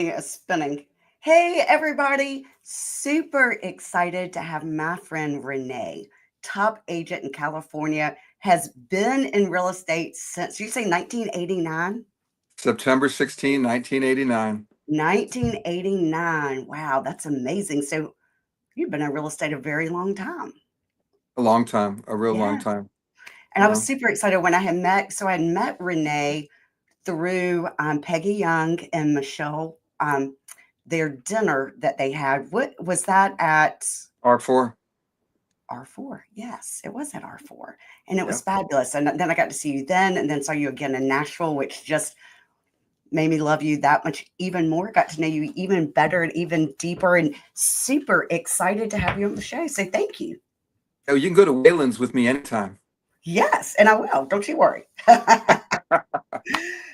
Is spinning. Hey, everybody. Super excited to have my friend Renee, top agent in California, has been in real estate since you say 1989? September 16, 1989. 1989. Wow, that's amazing. So you've been in real estate a very long time. A long time, a real long Yeah. time. And You I was know, super excited when I had met. So I had met Renee through Peggy Young and Michelle, their dinner that they had. What was that at? R4. R4. Yes, it was at R4. And it was Yeah. fabulous. And then I got to see you then and then saw you again in Nashville, which just made me love you that much even more. Got to know you even better and even deeper and super excited to have you on the show. So thank you. Oh, you can go to Wayland's with me anytime. Yes, and I will. Don't you worry.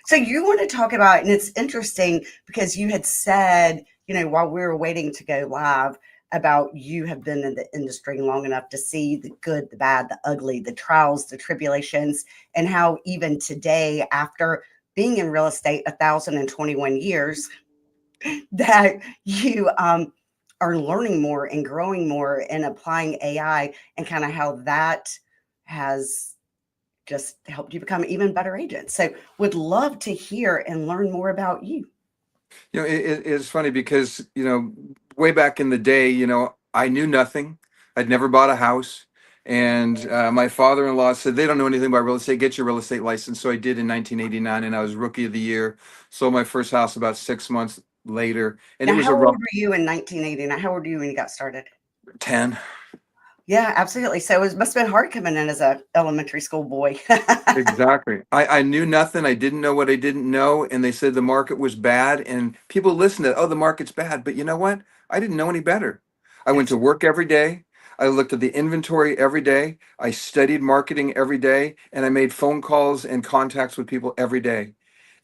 So you want to talk about, and it's interesting because you had said, while we were waiting to go live, about you have been in the industry long enough to see the good, the bad, the ugly, the trials, the tribulations, and how even today, after being in real estate 1,021 years, that you are learning more and growing more and applying AI and kind of how that has just helped you become even better agents. So would love to hear and learn more about you. It's funny because, way back in the day, I knew nothing. I'd never bought a house. And my father-in-law said, they don't know anything about real estate. Get your real estate license. So I did in 1989, and I was rookie of the year. Sold my first house about 6 months later. And it Now, was how a old rough were you in 1989? How old were you when you got started? 10. Yeah, absolutely. So it must have been hard coming in as a elementary school boy. Exactly. I knew nothing. I didn't know what I didn't know. And they said the market was bad. And people listened to, oh, the market's bad. But you know what? I didn't know any better. I went to Absolutely. work every day. I looked at the inventory every day. I studied marketing every day. And I made phone calls and contacts with people every day.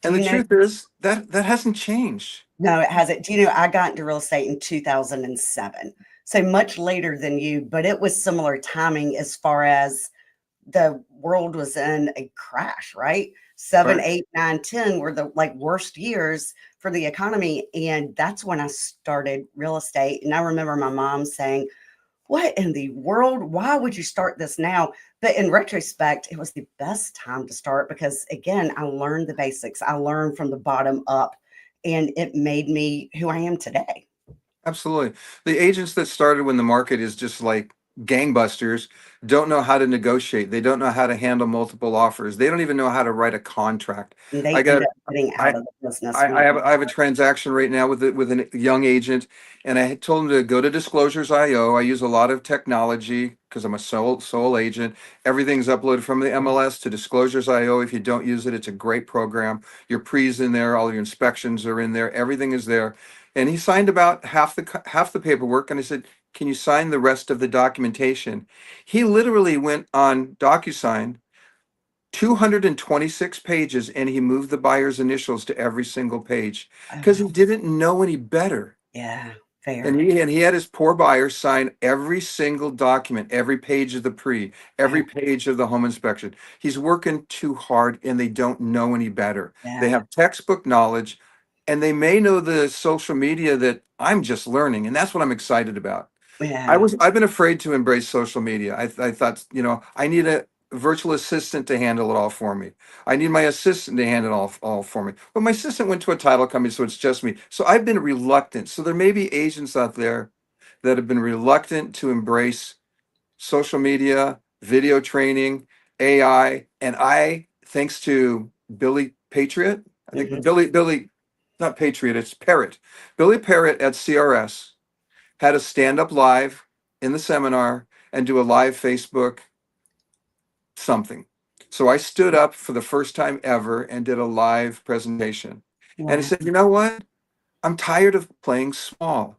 Do And the you know? truth is that hasn't changed. No, it hasn't. Do you know? I got into real estate in 2007, so much later than you, but it was similar timing as far as the world was in a crash, right? Seven, Right. 8, 9, 10 were the like worst years for the economy. And that's when I started real estate. And I remember my mom saying, what in the world? Why would you start this now? But in retrospect, it was the best time to start because, again, I learned the basics. I learned from the bottom up, and it made me who I am today. Absolutely. The agents that started when the market is just like gangbusters don't know how to negotiate. They don't know how to handle multiple offers. They don't even know how to write a contract. And I they end got up getting I out of the business I, when I have I have a transaction right now with a young agent, and I had told him to go to Disclosures.io. I use a lot of technology because I'm a sole agent. Everything's uploaded from the MLS to Disclosures.io. If you don't use it, it's a great program. Your pre's in there, all your inspections are in there, everything is there. And he signed about half the paperwork, and I said, "Can you sign the rest of the documentation?" He literally went on DocuSign 226 pages, and he moved the buyer's initials to every single page oh, because wow. he didn't know any better. Yeah, And fair. he had his poor buyer sign every single document, every page of the pre, Oh, every page of the home inspection. He's working too hard, and they don't know any better. They yeah, have textbook knowledge, and they may know the social media that I'm just learning, and that's what I'm excited about. yeah. I've been afraid to embrace social media. I thought, I need a virtual assistant to handle it all for me. I need my assistant to handle it all for me. But my assistant went to a title company, so it's just me. So I've been reluctant. So there may be agents out there that have been reluctant to embrace social media, video training, AI, and thanks to Billy Patriot, I think Mhm. Billy, not Patriot, it's Parrott. Billy Parrott at CRS had to stand up live in the seminar and do a live Facebook something. So I stood up for the first time ever and did a live presentation. And I Wow. said, you know what? I'm tired of playing small.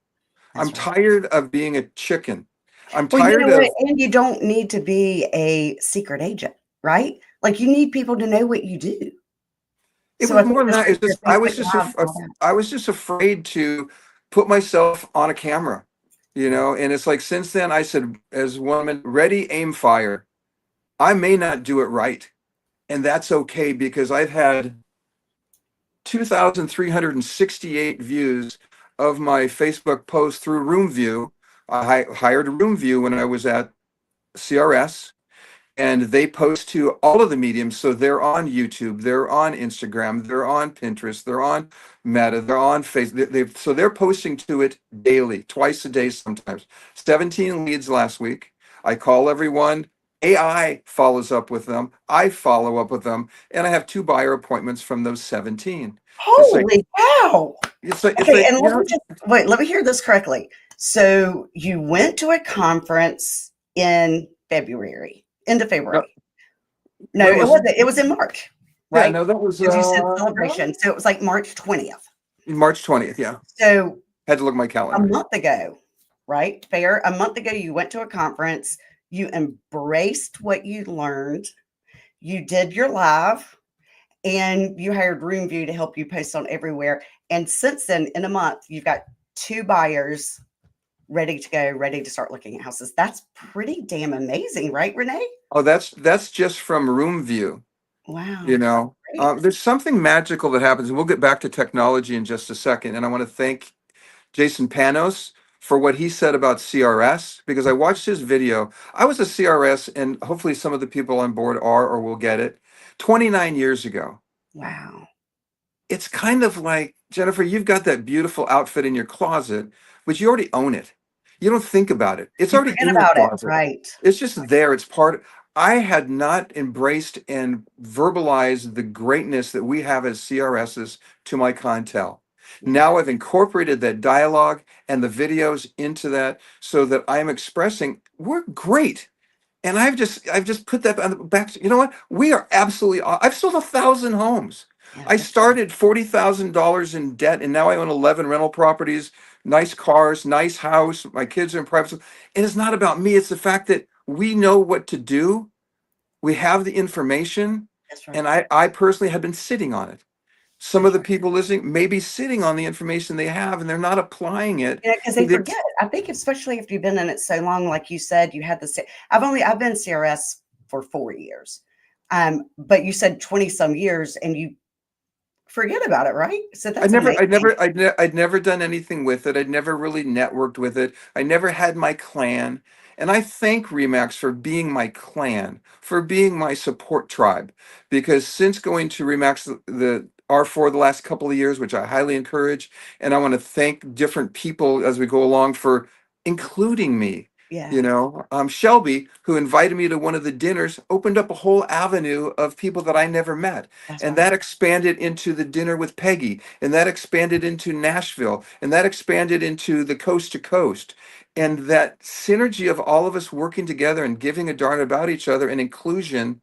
I'm That's right. tired of being a chicken. I'm Well, you know tired what? of And you don't need to be a secret agent, right? Like you need people to know what you do. it So I was think more than just that. like It's your just Facebook Live and all that. I was just afraid to put myself on a camera, and it's like since then I said as woman, ready, aim, fire. I may not do it right. And that's okay because I've had 2,368 views of my Facebook post through RoomView. Hired RoomView when I was at CRS, and they post to all of the mediums. So they're on YouTube, they're on Instagram, they're on Pinterest, they're on Meta, they're on Facebook. So they're posting to it daily, twice a day sometimes. 17 leads last week. I call everyone. AI follows up with them. I follow up with them, and I have 2 buyer appointments from those 17. It's like Holy cow. it's Okay, like and let me just wait, let me hear this correctly. So you went to a conference in February, end of no, February. No, when it was wasn't. It was in March, yeah, right? no, that was Because you said celebration. So it was like March 20th. March 20th. Yeah, So had to look at my a calendar. month ago, right? Fair. A month ago, you went to a conference, you embraced what you learned, you did your live, and you hired RoomView to help you post on everywhere. And since then, in a month, you've got 2 buyers ready to go, ready to start looking at houses. That's pretty damn amazing, right, Renee? Oh, that's just from RoomView. Wow, great. There's something magical that happens, and we'll get back to technology in just a second. And I want to thank Jason Panos for what he said about CRS, because I watched his video. I was a CRS, and hopefully some of the people on board are or will get it, 29 years ago. Wow. It's kind of like, Jennifer, you've got that beautiful outfit in your closet, but you already own it. You don't think about it. It's You already forget in your about it, closet. right? It's just there. It's part. I had not embraced and verbalized the greatness that we have as CRSs to my clientele. Yeah, Now I've incorporated that dialogue and the videos into that so that I'm expressing we're great. And I've just put that on the back. You know what? We are absolutely. I've sold 1,000 homes. yeah, I that's started $40,000 in debt, and now I own 11 rental properties, nice cars, nice house. My kids are in private school. And it's not about me. It's the fact that we know what to do. We have the information, that's right. and I personally have been sitting on it. Some of That's the right. people listening may be sitting on the information they have, and they're not applying it Yeah, because to they their. forget. I think especially if you've been in it so long, like you said, you had the I've been CRS for 4 years. But you said 20 some years and you forget about it, right? So I that's never, I'd amazing. never, I'd never done anything with it. I'd never really networked with it. I never had my clan. And I thank Remax for being my clan, for being my support tribe. Because since going to Remax, the R4 the last couple of years, which I highly encourage, and I want to thank different people as we go along for including me. Yeah, Shelby, who invited me to one of the dinners, opened up a whole avenue of people that I never met. that's And right. that expanded into the dinner with Peggy, and that expanded into Nashville, and that expanded into the coast to coast. And that synergy of all of us working together and giving a darn about each other and inclusion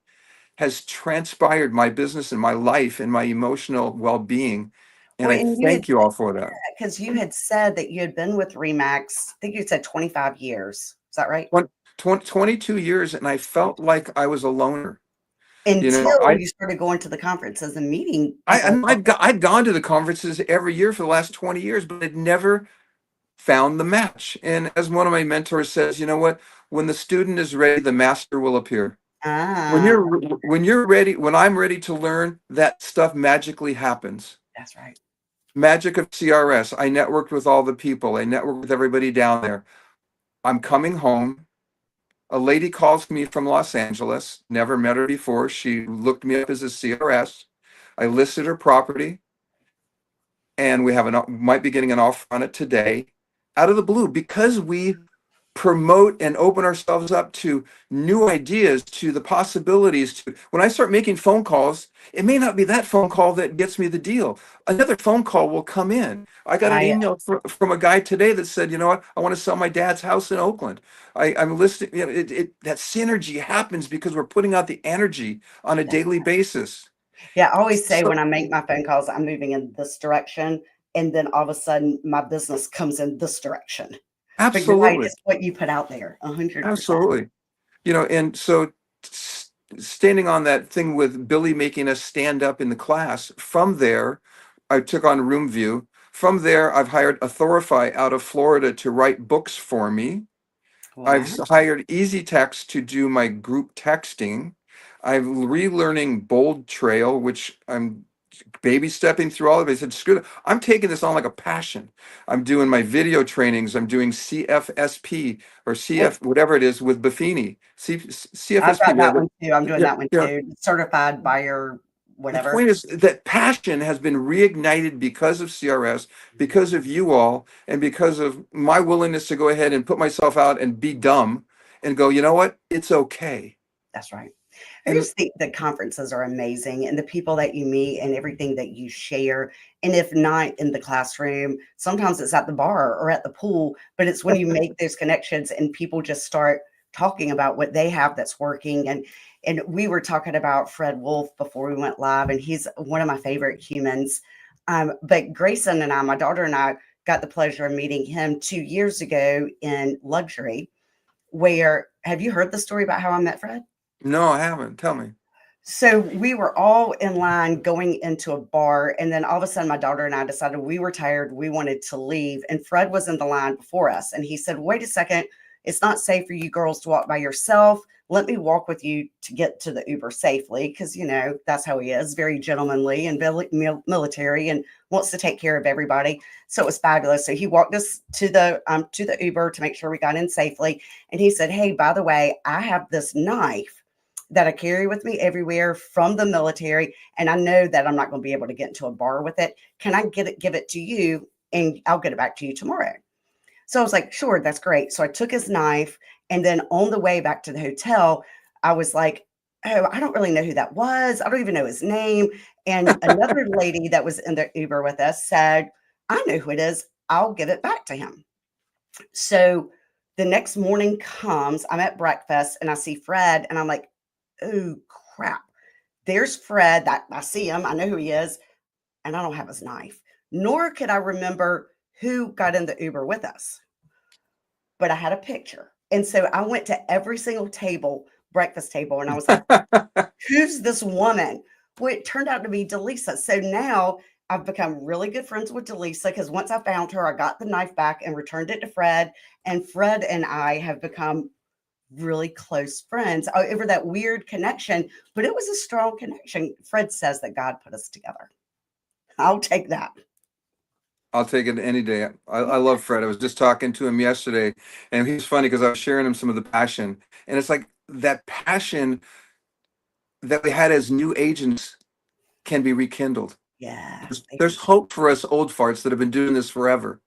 has transpired my business and my life and my emotional well-being. And Well, I and you had thank you all for that. because you had said that you had been with Remax, I think you said 25 years. Is that right? 22 years, and I felt like I was a loner. You know, Until I you started going to the conferences and meeting I people. and I'd gone to the conferences every year for the last 20 years, but I'd never found the match. And as one of my mentors says, you know what? When the student is ready, the master will appear. Ah, When you're ready, when I'm ready to learn, that stuff magically happens. that's right. Magic of CRS. I networked with all the people. I networked with everybody down there. I'm coming home. A lady calls me from Los Angeles. Never met her before. She looked me up as a CRS. I listed her property, and we have might be getting an offer on it today, out of the blue, because we promote and open ourselves up to new ideas, to the possibilities. To when I start making phone calls, it may not be that phone call that gets me the deal. Another phone call will come in. I got an I email from a guy today that said, you know what, I want to sell my dad's house in Oakland. I'm listing, that synergy happens because we're putting out the energy on a daily basis. Yeah, I always say So when I make my phone calls, I'm moving in this direction, and then all of a sudden my business comes in this direction. But you're right, absolutely, it's what you put out there, 100%. absolutely. And so standing on that thing with Billy making us stand up in the class, from there, I took on Room View. From there, I've hired Authorify out of Florida to write books for me. I've Wow. hired Easy Text to do my group texting. I'm relearning Bold Trail, which I'm baby stepping through all of it. I said, screw it. I'm taking this on like a passion. I'm doing my video trainings. I'm doing CFSP or Oh, CF, whatever it is with Buffini. I've CFSP. got that one too. I'm doing Yeah, that one yeah. too. Certified buyer, The whatever. point is that passion has been reignited because of CRS, because of you all, and because of my willingness to go ahead and put myself out and be dumb and go, you know what? It's okay. That's right. I And just think the conferences are amazing and the people that you meet and everything that you share. And if not in the classroom, sometimes it's at the bar or at the pool, but it's when you make those connections and people just start talking about what they have that's working. And we were talking about Fred Wolf before we went live, and he's one of my favorite humans. But Grayson and I, my daughter and I, got the pleasure of meeting him 2 years ago in luxury. Where have you heard the story about how I met Fred? no, I haven't. Tell me. So we were all in line going into a bar, and then all of a sudden, my daughter and I decided we were tired. We wanted to leave, and Fred was in the line before us, and he said, "Wait a second, it's not safe for you girls to walk by yourself. Let me walk with you to get to the Uber safely," because that's how he is, very gentlemanly and military, and wants to take care of everybody. So it was fabulous. So he walked us to the Uber to make sure we got in safely, and he said, "Hey, by the way, I have this knife that I carry with me everywhere from the military. And I know that I'm not going to be able to get into a bar with it. Can I give it to you and I'll get it back to you tomorrow?" So I was like, sure, that's great. So I took his knife. And then on the way back to the hotel, I was like, oh, I don't really know who that was. I don't even know his name. And another lady that was in the Uber with us said, I know who it is. I'll give it back to him. So the next morning comes, I'm at breakfast and I see Fred and I'm like, oh crap. There's Fred. That I see him. I know who he is, and I don't have his knife. Nor could I remember who got in the Uber with us, but I had a picture. And so I went to every single table, breakfast table, and I was like, who's this woman? Well, it turned out to be Delisa. So now I've become really good friends with Delisa because once I found her, I got the knife back and returned it to Fred. And Fred and I have become really close friends over that weird connection, but it was a strong connection. Fred says that God put us together. I'll take that. I'll take it any day. I love Fred. I was just talking to him yesterday, and he's funny because I was sharing him some of the passion. And it's like that passion that we had as new agents can be rekindled. Yeah. There's hope for us old farts that have been doing this forever.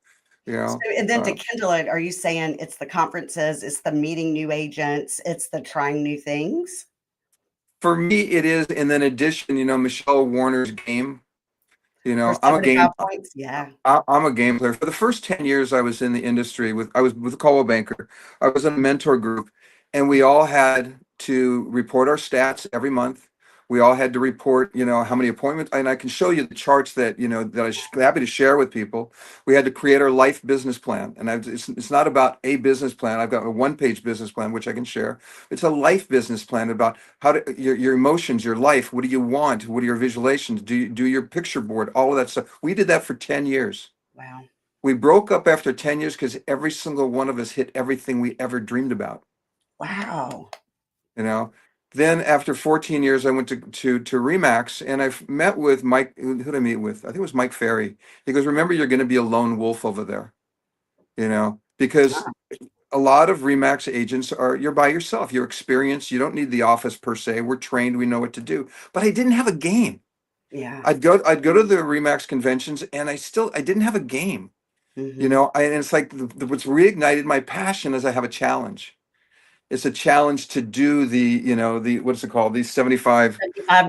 You So, know, and then to uh, kindle it, are you saying it's the conferences, it's the meeting new agents, it's the trying new things? for me, it is. And then addition, Michelle Warner's game. For I'm a game. 75 points? Yeah. I'm a game player. For the first 10 years I was in the industry I was with Coldwell Banker. I was in a mentor group and we all had to report our stats every month. We all had to report, how many appointments, and I can show you the charts that I'm happy to share with people. We had to create our life business plan. And it's not about a business plan. I've got a one-page business plan, which I can share. It's a life business plan about your emotions, your life. What do you want? What are your visualizations? Do you do your picture board? All of that stuff. We did that for 10 years. Wow. We broke up after 10 years because every single one of us hit everything we ever dreamed about. Wow. You know. Then after 14 years, I went to Remax and I've met with Mike. Who did I meet with? I think it was Mike Ferry. He goes, "Remember, you're going to be a lone wolf over there, because a lot of Remax agents you're by yourself. You're experienced. You don't need the office per se. We're trained. We know what to do." But I didn't have a game. Yeah. I'd go to the Remax conventions and I didn't have a game. Hmm. And it's like what's reignited my passion is I have a challenge. It's a challenge to do the what's it called? These 5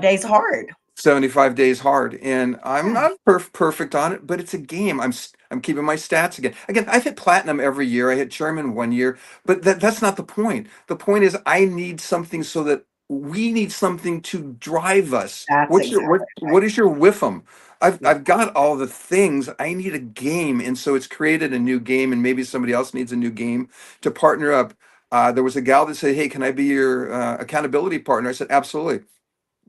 days hard. 75 days hard. And I'm Yeah. not perfect on it, but it's a game. I'm keeping my stats again. Again, I've hit platinum every year. I hit Chairman one year, but that's not the point. The point is I need something so that we need something to drive us. That's exactly What right. is your WIFM? Yeah. I've got all the things. I need a game. And so it's created a new game, and maybe somebody else needs a new game to partner up. There was a gal that said, "Hey, can I be your accountability partner?" I said, "Absolutely."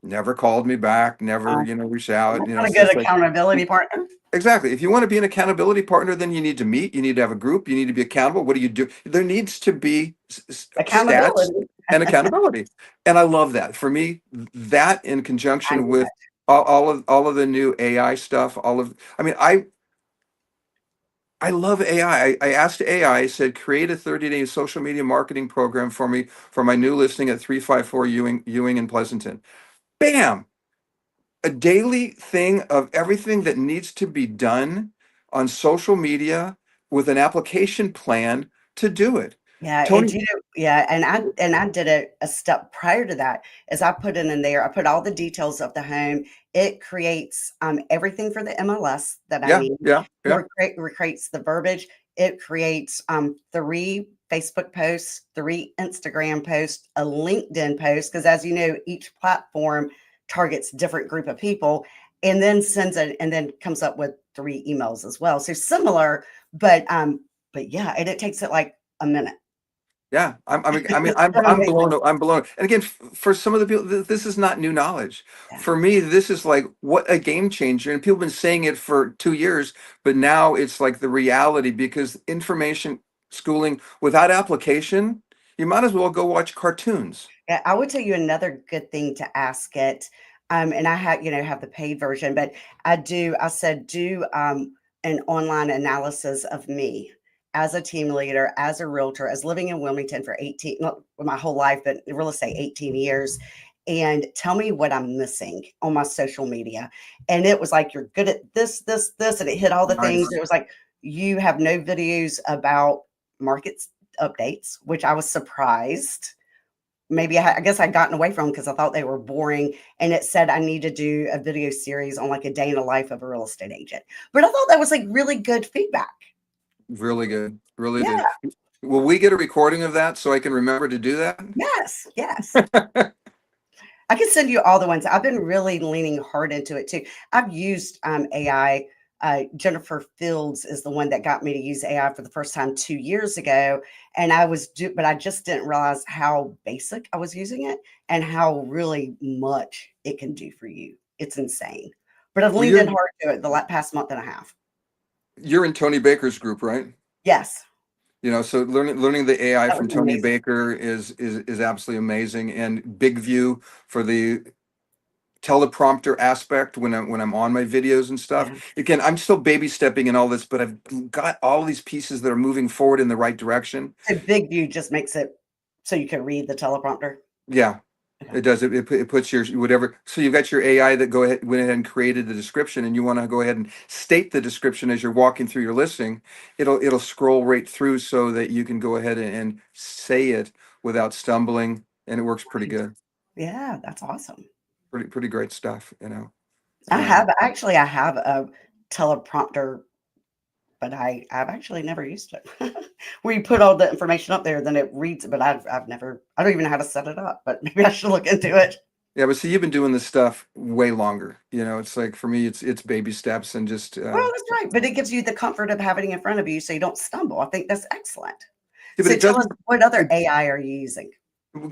Never called me back, never, Uh, reached out, that's not a so good it's like, accountability partner. exactly. If you want to be an accountability partner, then you need to meet, you need to have a group, you need to be accountable. What do you do? There needs to be stats Accountability. and accountability. And I love that. For me, that in I conjunction knew with it. all of the new AI stuff, I mean, I love AI. I asked AI, I said, create a 30-day social media marketing program for me for my new listing at 354 Ewing and Pleasanton. Bam! A daily thing of everything that needs to be done on social media with an application plan to do it. Yeah, and Tony, you know, yeah, and I did a step prior to that is I put in there, I put all the details of the home. It creates everything for the MLS that I yeah, need. yeah, It yeah. creates the verbiage. It creates 3 Facebook posts, 3 Instagram posts, a LinkedIn post, because as you know, each platform targets different group of people, and then and then comes up with 3 emails as well. So similar, but yeah, and it takes it like a minute. Yeah, Seven I'm days. I'm blown. And again, for some of the people, this is not new knowledge. Yeah. For me, this is like what a game changer. And people have been saying it for 2 years, but now it's like the reality because information schooling without application, you might as well go watch cartoons. Yeah, I would tell you another good thing to ask it. And I have, have the paid version, but I said, do an online analysis of me as a team leader, as a realtor, as living in Wilmington for 18, not my whole life, but real estate 18 years. And tell me what I'm missing on my social media. And it was like, you're good at this, this, this. And it hit all the things. Nice. It was like, you have no videos about markets updates, which I was surprised. Maybe I guess I'd gotten away from them because I thought they were boring, and it said I need to do a video series on, like, a day in the life of a real estate agent. But I thought that was, like, really good feedback. Really good. Really Yeah, good. Will we get a recording of that so I can remember to do that? yes, yes. I can send you all the ones. I've been really leaning hard into it too. I've used AI. Jennifer Fields is the one that got me to use AI for the first time 2 years ago, and but I just didn't realize how basic I was using it and how really much it can do for you. It's insane. But I've Well, leaned in hard to it the past month and a half. you're in Tony Baker's group, right? Yes, So learning the AI that was from Tony amazing. Baker is absolutely amazing, and Big View for the teleprompter aspect when I'm on my videos and stuff. Yeah. Again, I'm still baby stepping in all this, but I've got all these pieces that are moving forward in the right direction. So Big View just makes it so you can read the teleprompter. Yeah, Okay. it does. It puts your whatever. So you've got your AI that went ahead and created the description, and you want to go ahead and state the description as you're walking through your listing. It'll scroll right through so that you can go ahead and say it without stumbling, and it works pretty good. Yeah, that's awesome. Pretty great stuff. I actually I have a teleprompter, but I've actually never used it. We put all the information up there, then it reads it, but I don't even know how to set it up, but maybe I should look into it. Yeah, but see, you've been doing this stuff way longer. It's like for me, it's baby steps and just Well, that's right, but it gives you the comfort of having it in front of you so you don't stumble. I think that's excellent. yeah, but So it tell us, doesn't. what other AI are you using?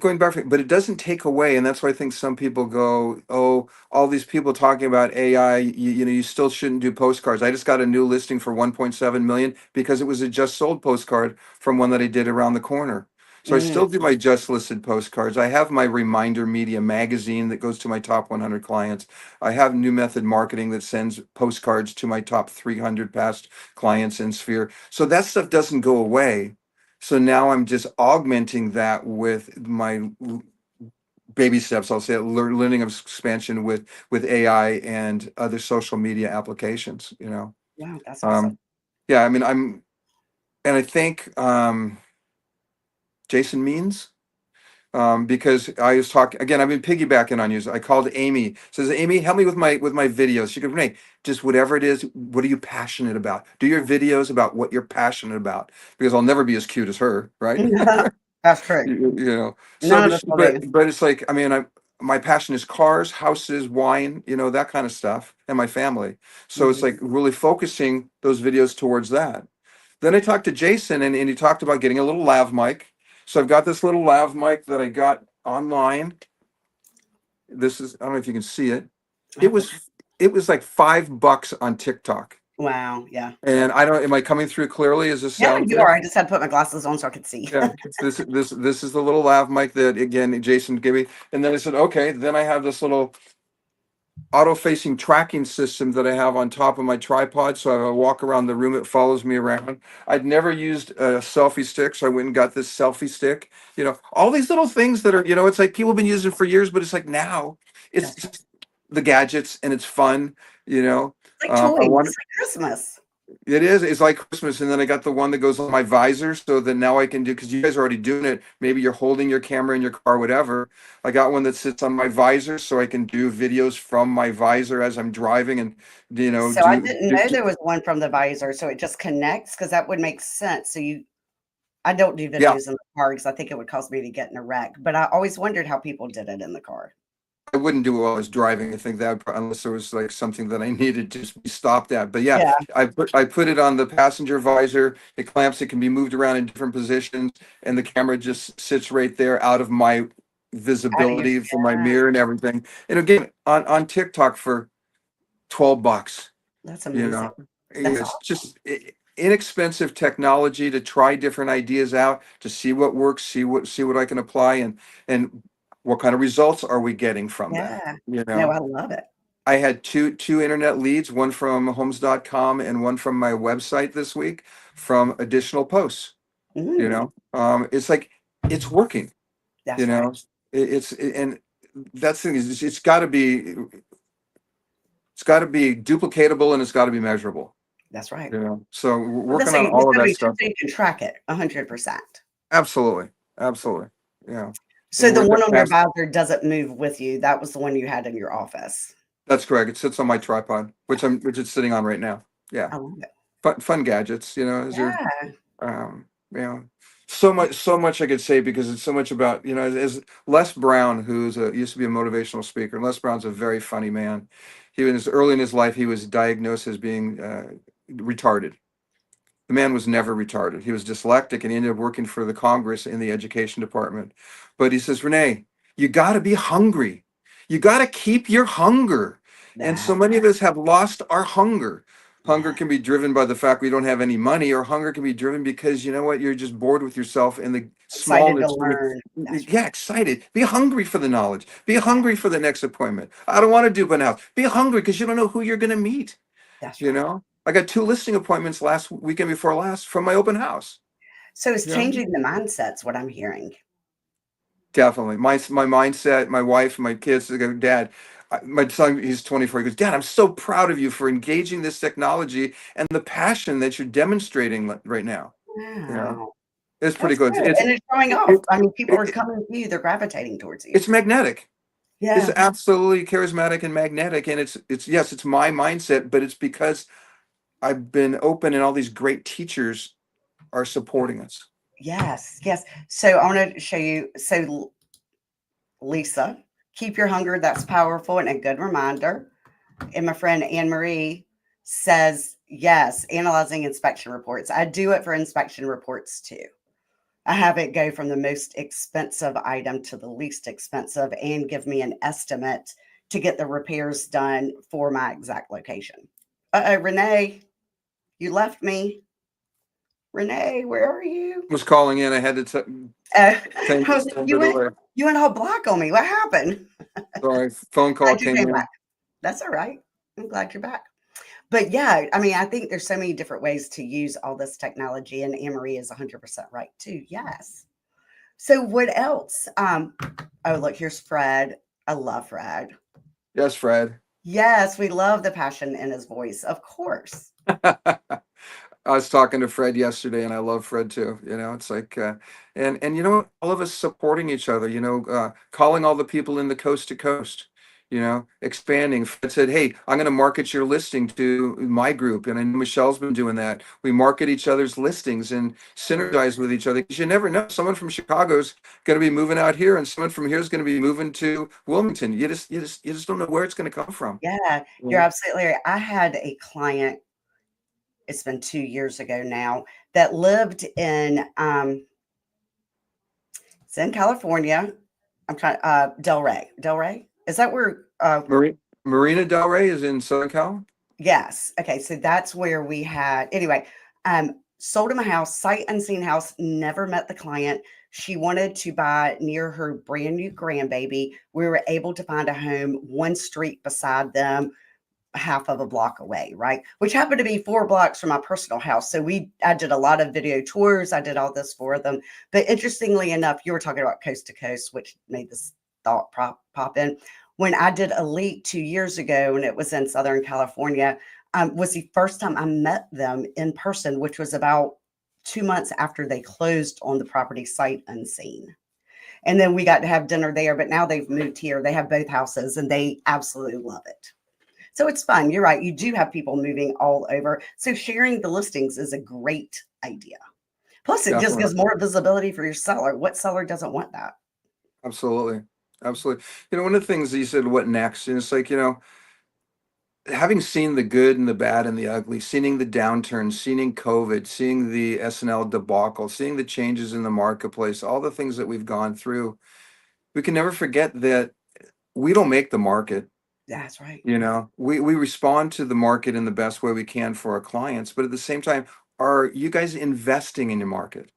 Going back, but it doesn't take away, and that's why I think some people go, "Oh, all these people talking about AI, you still shouldn't do postcards." I just got a new listing for 1.7 million because it was a just sold postcard from one that I did around the corner. So I Mm, still do my just listed postcards. I have my Reminder Media magazine that goes to my top 100 clients. I have New Method Marketing that sends postcards to my top 300 past clients in Sphere. So that stuff doesn't go away. So now I'm just augmenting that with my baby steps. I'll say it, learning of expansion with AI and other social media applications. wow, that's awesome. Um, yeah, I mean, and I think Jason Means. Because I was talking again, I've been piggybacking on you. So I called Amy. Says, Amy, help me with my videos. She goes, Renee, just whatever it is. What are you passionate about? Do your videos about what you're passionate about, because I'll never be as cute as her, right? That's true. So, None but of us will be. but it's like, I mean, my passion is cars, houses, wine, that kind of stuff, and my family. So it's Mhm. like really focusing those videos towards that. Then I talked to Jason, and he talked about getting a little lav mic. So I've got this little lav mic that I got online. This is, I don't know if you can see it. It Okay. was it was like $5 on TikTok. Wow. Yeah. And I don't, am I coming through clearly? Is this Yeah, sound you good? are. I just had to put my glasses on so I could see. Yeah. This is the little lav mic that again Jason gave me. And then I said, okay, then I have this little auto-facing tracking system that I have on top of my tripod. So I walk around the room, it follows me around. I'd never used a selfie stick, so I went and got this selfie stick. All these little things that are, it's like people have been using it for years, but it's like now it's That's right. just the gadgets and it's fun. You know, It's like toys. I It's want like Christmas. it is. It's like Christmas, and then I got the one that goes on my visor, so that now I can do because you guys are already doing it. Maybe you're holding your camera in your car, whatever. I got one that sits on my visor, so I can do videos from my visor as I'm driving, and So I didn't know there was one from the visor, so it just connects because that would make sense. I don't do yeah. videos in the car because I think it would cause me to get in a wreck. But I always wondered how people did it in the car. I wouldn't do it while I was driving. I think that unless there was like something that I needed to just be stopped at. But yeah, Yeah, I put it on the passenger visor. It clamps. It can be moved around in different positions, and the camera just sits right there out of my out of your visibility from my yeah, mirror and everything. And again, on TikTok for $12. that's You amazing. know, That's it's just inexpensive technology to try different ideas out, to see what works, see what I can apply, and what kind of results are we getting from that. yeah. You No, know, I love it. I had two internet leads, one from homes.com and one from my website this week from additional posts. Mm, It's like it's working. You that's right. know, and that's the thing is it's got to be duplicatable and it's got to be measurable. That's right. So we're Well, working on it's all of got to that be so stuff. you can track it 100%. Absolutely, absolutely. Yeah, So and the we're one just on your past. visor doesn't move with you. That was the one you had in your office. That's correct. It sits on my tripod, which it's sitting on right now. Yeah, I love it. fun gadgets. Is there Yeah. um, you know, so much I could say because it's so much about as Les Brown, used to be a motivational speaker. Les Brown's a very funny man. He was early in his life. He was diagnosed as being retarded. The man was never retarded. He was dyslexic and he ended up working for the Congress in the education department. But he says, Renee, you got to be hungry. You got to keep your hunger. And so That's many of us have lost our hunger. Hunger yeah. can be driven by the fact we don't have any money, or hunger can be driven because you know what? You're just bored with yourself and the Excited to smallness. learn. That's Yeah, excited. Be hungry for the knowledge. Be right. hungry for the next appointment. I don't want to do burnout. Be hungry because you don't know who you're going to meet. That's You right. know, I got two listing appointments last weekend before last from my open house. So it's Yeah, changing the mindsets, what I'm hearing. definitely. My mindset, my wife, my kids. They go, Dad. My son, he's 24. He goes, Dad, I'm so proud of you for engaging this technology and the passion that you're demonstrating right now. Yeah, Wow. it's pretty That's good. good. And it's showing off. It, I mean, people are it, coming to you, they're gravitating towards you. it's magnetic. It's Yeah. absolutely charismatic and magnetic, and it's yes, it's my mindset, but it's because I've been open, and all these great teachers are supporting us. Yes. Yes. So I want to show you. So, Lisa, keep your hunger. That's powerful and a good reminder. And my friend Anne Marie says, yes, analyzing inspection reports. I do it for inspection reports too. I have it go from the most expensive item to the least expensive and give me an estimate to get the repairs done for my exact location. Uh-oh, Renee, you left me. Renee, where are you? Was calling in. I had to Uh, send you it went away. you went all black on me. What happened? Sorry, phone call Glad you came came in. back. That's all right. I'm glad you're back. But yeah, I mean, I think there's so many different ways to use all this technology, and Anne Marie is 100% right too. Yes. So what else? Oh, look, here's Fred. I love Fred. Yes, Fred. Yes, we love the passion in his voice, of course. I was talking to Fred yesterday, and I love Fred too. It's like, and all of us supporting each other. Calling all the people in the coast to coast. Expanding. Fred said, "Hey, I'm going to market your listing to my group," and I know Michelle's been doing that. We market each other's listings and synergize with each other because you never know. Someone from Chicago's going to be moving out here, and someone from here is going to be moving to Wilmington. You just don't know where it's going to come from. Yeah, you're Yeah. absolutely right. I had a client, it's been 2 years ago now, that lived it's in California. I'm trying Delray. Delray? Is that where Marina Del Rey is in Southern Cal. yes. Okay, so that's where we had anyway. sold him a house, sight unseen house, never met the client. She wanted to buy near her brand new grandbaby. We were able to find a home one street beside them, half of a block away, right? Which happened to be 4 blocks from my personal house. So I did a lot of video tours. I did all this for them. But interestingly enough, you were talking about coast to coast, which made this thought pop in. When I did Elite 2 years ago, and it was in Southern California, was the first time I met them in person, which was about 2 months after they closed on the property sight unseen. And then we got to have dinner there, but now they've moved here. They have both houses and they absolutely love it. So it's fun. You're right. You do have people moving all over. So sharing the listings is a great idea. Plus, it just Definitely. gives more visibility for your seller. What seller doesn't want that? Absolutely. Absolutely. One of the things that you said, what next? And it's like, having seen the good and the bad and the ugly, seeing the downturn, seeing COVID, seeing the SNL debacle, seeing the changes in the marketplace, all the things that we've gone through, we can never forget that we don't make the market. That's right. We respond to the market in the best way we can for our clients, but at the same time, are you guys investing in your market?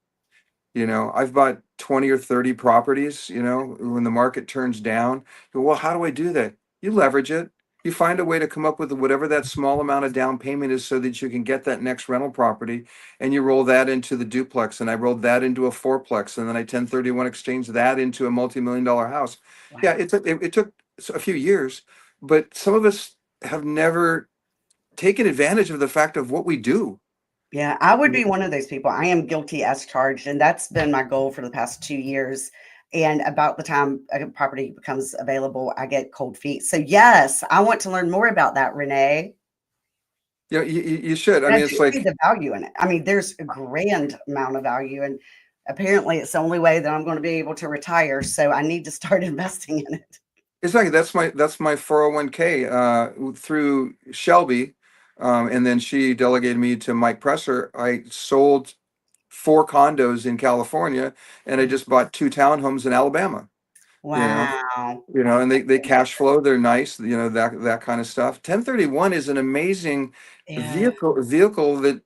I've bought 20 or 30 properties, when the market turns down. Well, how do I do that? You leverage it. You find a way to come up with whatever that small amount of down payment is so that you can get that next rental property, and you roll that into the duplex, and I rolled that into a fourplex, and then I 1031 exchange that into a multi-million-dollar house. Yeah, Wow. it took a few years, but some of us have never taken advantage of the fact of what we do. Yeah, I would be one of those people. I am guilty as charged, and that's been my goal for the past 2 years. And about the time a property becomes available, I get cold feet. So yes, I want to learn more about that, Renee. You should. I And I mean, do it's see like, the value in it. I mean, there's a grand amount of value, and apparently it's the only way that I'm going to be able to retire. So I need to start investing in it. exactly. That's my 401k through Shelby, and then she delegated me to Mike Presser. I sold 4 condos in California, and I just bought 2 townhomes in Alabama. You know, Wow. and they cash flow. They're nice. That kind of stuff. 1031 is an amazing Yeah. vehicle that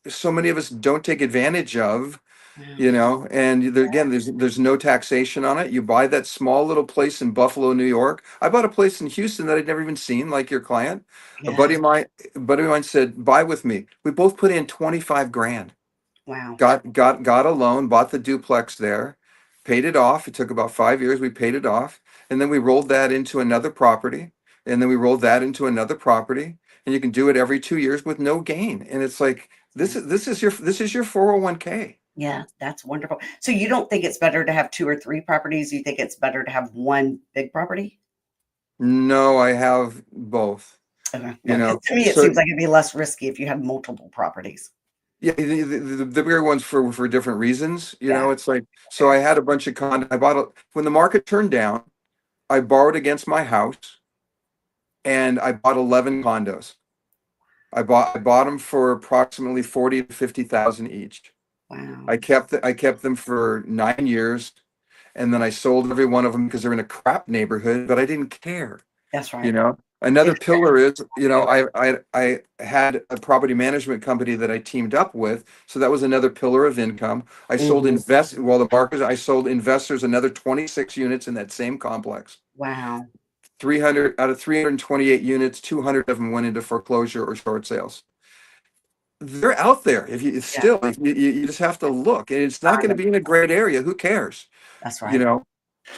so many of us don't take advantage of. Wow. And again, there's no taxation on it. You buy that small little place in Buffalo, New York. I bought a place in Houston that I'd never even seen, like your client. A Yeah. buddy of mine said, buy with me. We both put in 25 grand. Wow. Got a loan, bought the duplex there, paid it off. It took about 5 years. We paid it off. And then we rolled that into another property. And then we rolled that into another property. And you can do it every 2 years with no gain. And it's like, this is your 401k. Yeah, that's wonderful. So you don't think it's better to have 2 or 3 properties? You think it's better to have 1 big property? No, I have both. Okay, You yeah, 'cause know, to me, it so seems like it'd be less risky if you have multiple properties. yeah, the bigger ones for different reasons. Yeah, It's like, so I fair. had a bunch of I bought when the market turned down, I borrowed against my house, and I bought 11 condos. I bought them for approximately 40 to 50,000 each. Wow. I kept them for 9 years, and then I sold every one of them because they're in a crap neighborhood, but I didn't care. That's You right. know, another It's pillar is, value. I had a property management company that I teamed up with, so that was another pillar of income. Mhm. I sold investors another 26 units in that same complex. Wow. 300 out of 328 units, 200 of them went into foreclosure or short sales. They're out there. If you Yeah, still, you just have to look, and it's not find going to them. be in a great area. Who cares? That's You right. know.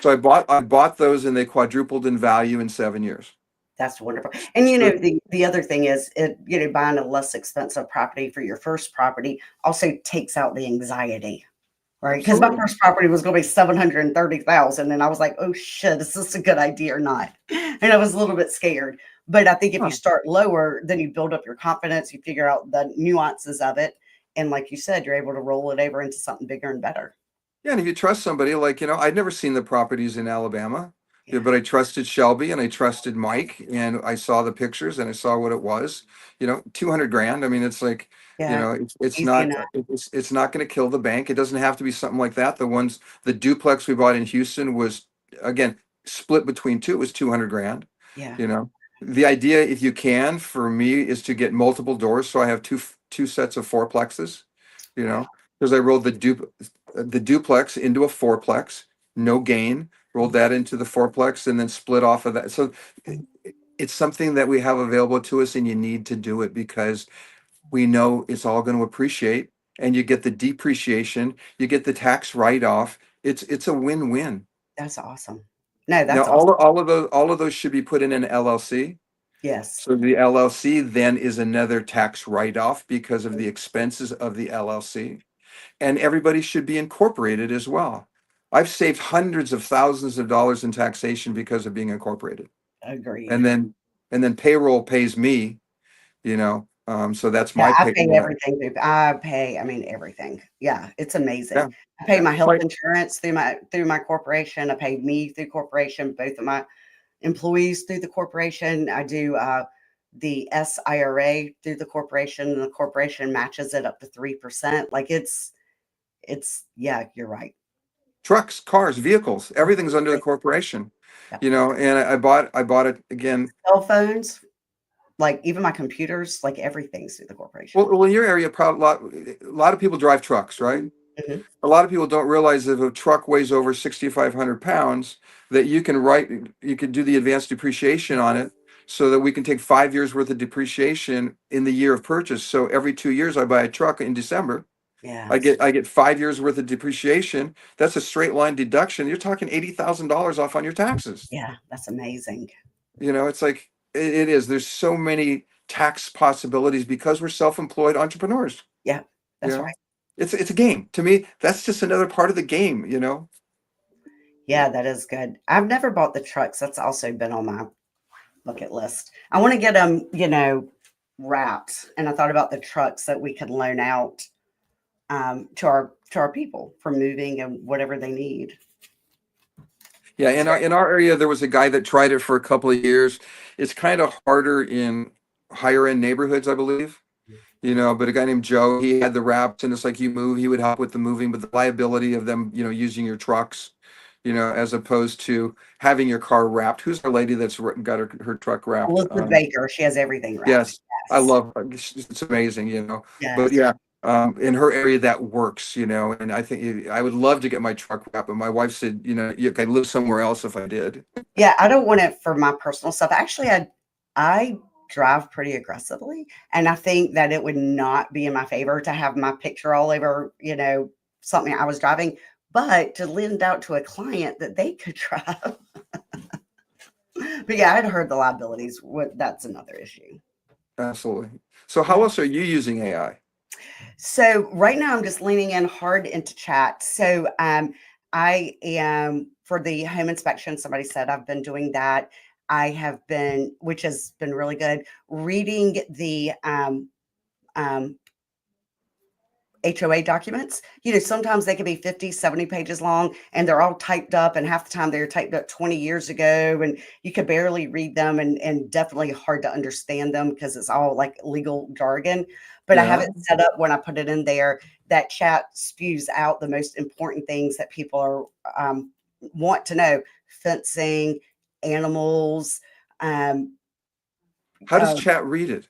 So I bought those, and they quadrupled in value in 7 years. That's wonderful. And, So the other thing is buying a less expensive property for your first property also takes out the anxiety. Right, because my absolutely. first property was gonna be 730,000, and I was like, "Oh, shit, is this a good idea or not?" And I was a little bit scared, but I think if you Huh. start lower, then you build up your confidence, you figure out the nuances of it, and like you said, you're able to roll it over into something bigger and better. Yeah, and if you trust somebody, like, I'd never seen the properties in Alabama, yeah, Yeah, but I trusted Shelby and I trusted Mike, and I saw the pictures and I saw what it was. 200 grand. I mean, it's like, yeah, it's easy not enough. it's not going to kill the bank. It doesn't have to be something like that. The duplex we bought in Houston was, again, split between two. It was 200 grand. Yeah, You know, the idea, if you can, for me, is to get multiple doors, so I have two sets of fourplexes, because I rolled the duplex into a fourplex, no gain, rolled that into the fourplex, and then split off of that. So it's something that we have available to us, and you need to do it because we know it's all going to appreciate, and you get the depreciation, you get the tax write-off. It's a win-win. That's awesome. No, Now, that's awesome. all of those should be put in an LLC. Yes, So the LLC then is another tax write-off because of the expenses of the LLC. And everybody should be incorporated as well. I've saved hundreds of thousands of dollars in taxation because of being incorporated. agreed. And then payroll pays me, so that's Yeah, my I pay payroll. everything I pay, I mean, everything. Yeah, it's amazing. Yeah, I pay yeah. my health insurance through my corporation. I pay me through corporation, both of my employees through the corporation. I do the SIRA through the corporation, and the corporation matches it up to 3%. Like yeah, you're right. Trucks, cars, vehicles, everything's under the Right. corporation. Yeah. And I bought it again. Cell phones, like even my computers, like everything's through the corporation. Well, in your area, probably a lot of people drive trucks, right? Mhm. A lot of people don't realize that if a truck weighs over 6,500 pounds, that you could do the advanced depreciation on it so that we can take 5 years worth of depreciation in the year of purchase. So every 2 years I buy a truck in December, I Yes. get I get 5 years worth of depreciation. That's a straight line deduction. You're talking $80,000 off on your taxes. Yeah, that's amazing. It's like it is. There's so many tax possibilities because we're self-employed entrepreneurs. Yeah, You that's know, right. it's a game. To me, that's just another part of the game. Yeah, that is good. I've never bought the trucks. That's also been on my bucket list. I want to get them, wrapped. And I thought about the trucks that we could loan out to our people for moving and whatever they need. Yeah, in our area, there was a guy that tried it for a couple of years. It's kind of harder in higher end neighborhoods, I believe. But a guy named Joe, he had the wraps, and it's like you move, he would help with the moving, but the liability of them, using your trucks, as opposed to having your car wrapped. Who's our lady that's got her truck wrapped? Elizabeth Baker, she has everything wrapped. Yes, I Yes. love her. It's amazing. But Yes. yeah, in her area that works. And I think I would love to get my truck wrapped, but my wife said, you could live somewhere else if I did. Yeah, I don't want it for my personal stuff. Actually, I drive pretty aggressively, and I think that it would not be in my favor to have my picture all over, something I was driving, but to lend out to a client that they could drive. But yeah, I'd heard the liabilities. That's another issue. Absolutely. So how else are you using AI? So right now I'm just leaning in hard into chat. So I am for the home inspection. Somebody said I've been doing that. I have been, which has been really good, reading the HOA documents. Sometimes they can be 50, 70 pages long and they're all typed up, and half the time they were typed up 20 years ago and you could barely read them, and definitely hard to understand them because it's all like legal jargon. But I have Yeah. it set up when I put it in there that chat spews out the most important things that people are want to know: fencing, animals. Um, How does uh, chat read it?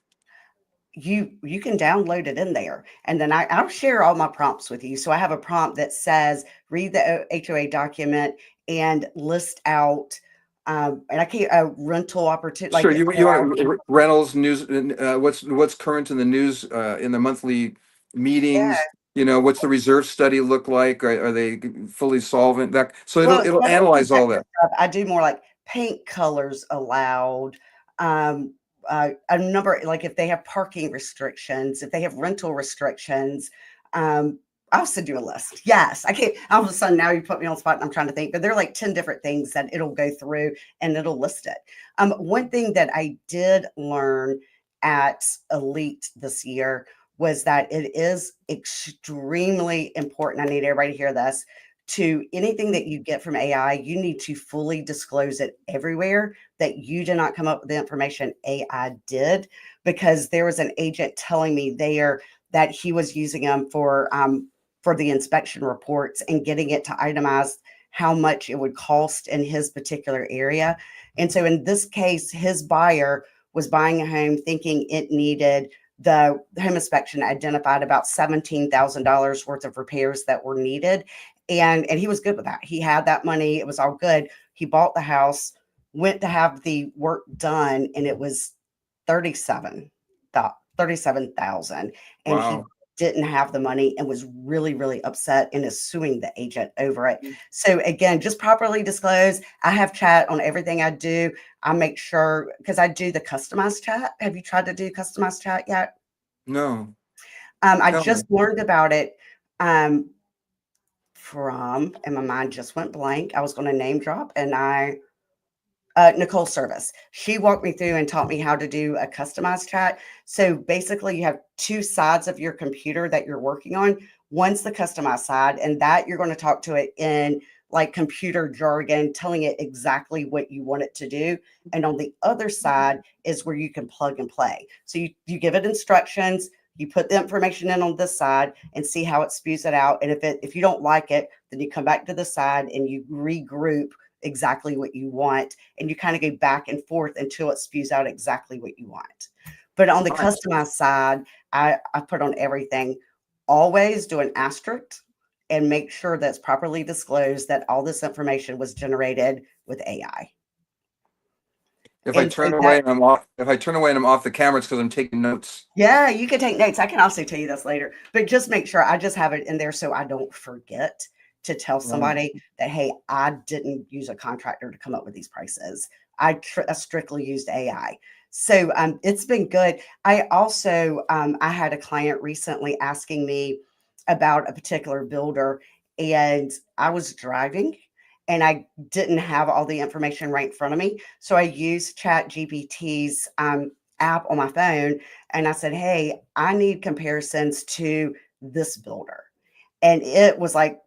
you can download it in there, and then I'll share all my prompts with you. So I have a prompt that says read the HOA document and list out and I can't rental opportunity, like Sure. if You there are. want Reynolds news? What's current in the news in the monthly Yeah, meetings? What's the reserve study look like? Are they fully solvent? So well, it'll I don't do analyze that all kind that. of stuff. I do more like paint colors allowed, um a number, like if they have parking restrictions, if they have rental restrictions. I also do a list. Yes, I can't. All of a sudden, now you put me on the spot, and I'm trying to think. But there are like 10 different things that it'll go through, and it'll list it. One thing that I did learn at Elite this year was that it is extremely important. I need everybody to hear this. To anything that you get from AI, you need to fully disclose it everywhere, that you did not come up with the information, AI did, because there was an agent telling me there that he was using them for the inspection reports and getting it to itemize how much it would cost in his particular area. And so in this case, his buyer was buying a home thinking it needed the home inspection identified about $17,000 worth of repairs that were needed. And he was good with that. He had that money. It was all good. He bought the house, went to have the work done, and it was 37,000. And he Wow. didn't have the money and was really, really upset and is suing the agent over it. So again, just properly disclose. I have chat on everything I do. I make sure, because I do the customized chat. Have you tried to do customized chat yet? No. I Tell me. just learned about it um, and my mind just went blank. I was going to name drop, and Nicole Service. She walked me through and taught me how to do a customized chat. So basically, you have two sides of your computer that you're working on. One's the customized side, and that you're going to talk to it in like computer jargon, telling it exactly what you want it to do. And on the other side is where you can plug and play. So you give it instructions, you put the information in on this side and see how it spews it out. And if you don't like it, then you come back to the side and you regroup exactly what you want, and you kind of go back and forth until it spews out exactly what you want. But on the Nice. customized side, I put on everything. Always do an asterisk and make sure that's properly disclosed that all this information was generated with AI. If I And so turn away that, and I'm off, if I turn away and I'm off the camera, it's because I'm taking notes. yeah, you can take notes. I can also tell you this later, but just make sure I just have it in there so I don't forget to tell Right. somebody that, hey, I didn't use a contractor to come up with these prices. I strictly used AI. So it's been good. I also, I had a client recently asking me about a particular builder, and I was driving and I didn't have all the information right in front of me. So I used Chat GPT's app on my phone, and I said, hey, I need comparisons to this builder. And it was like,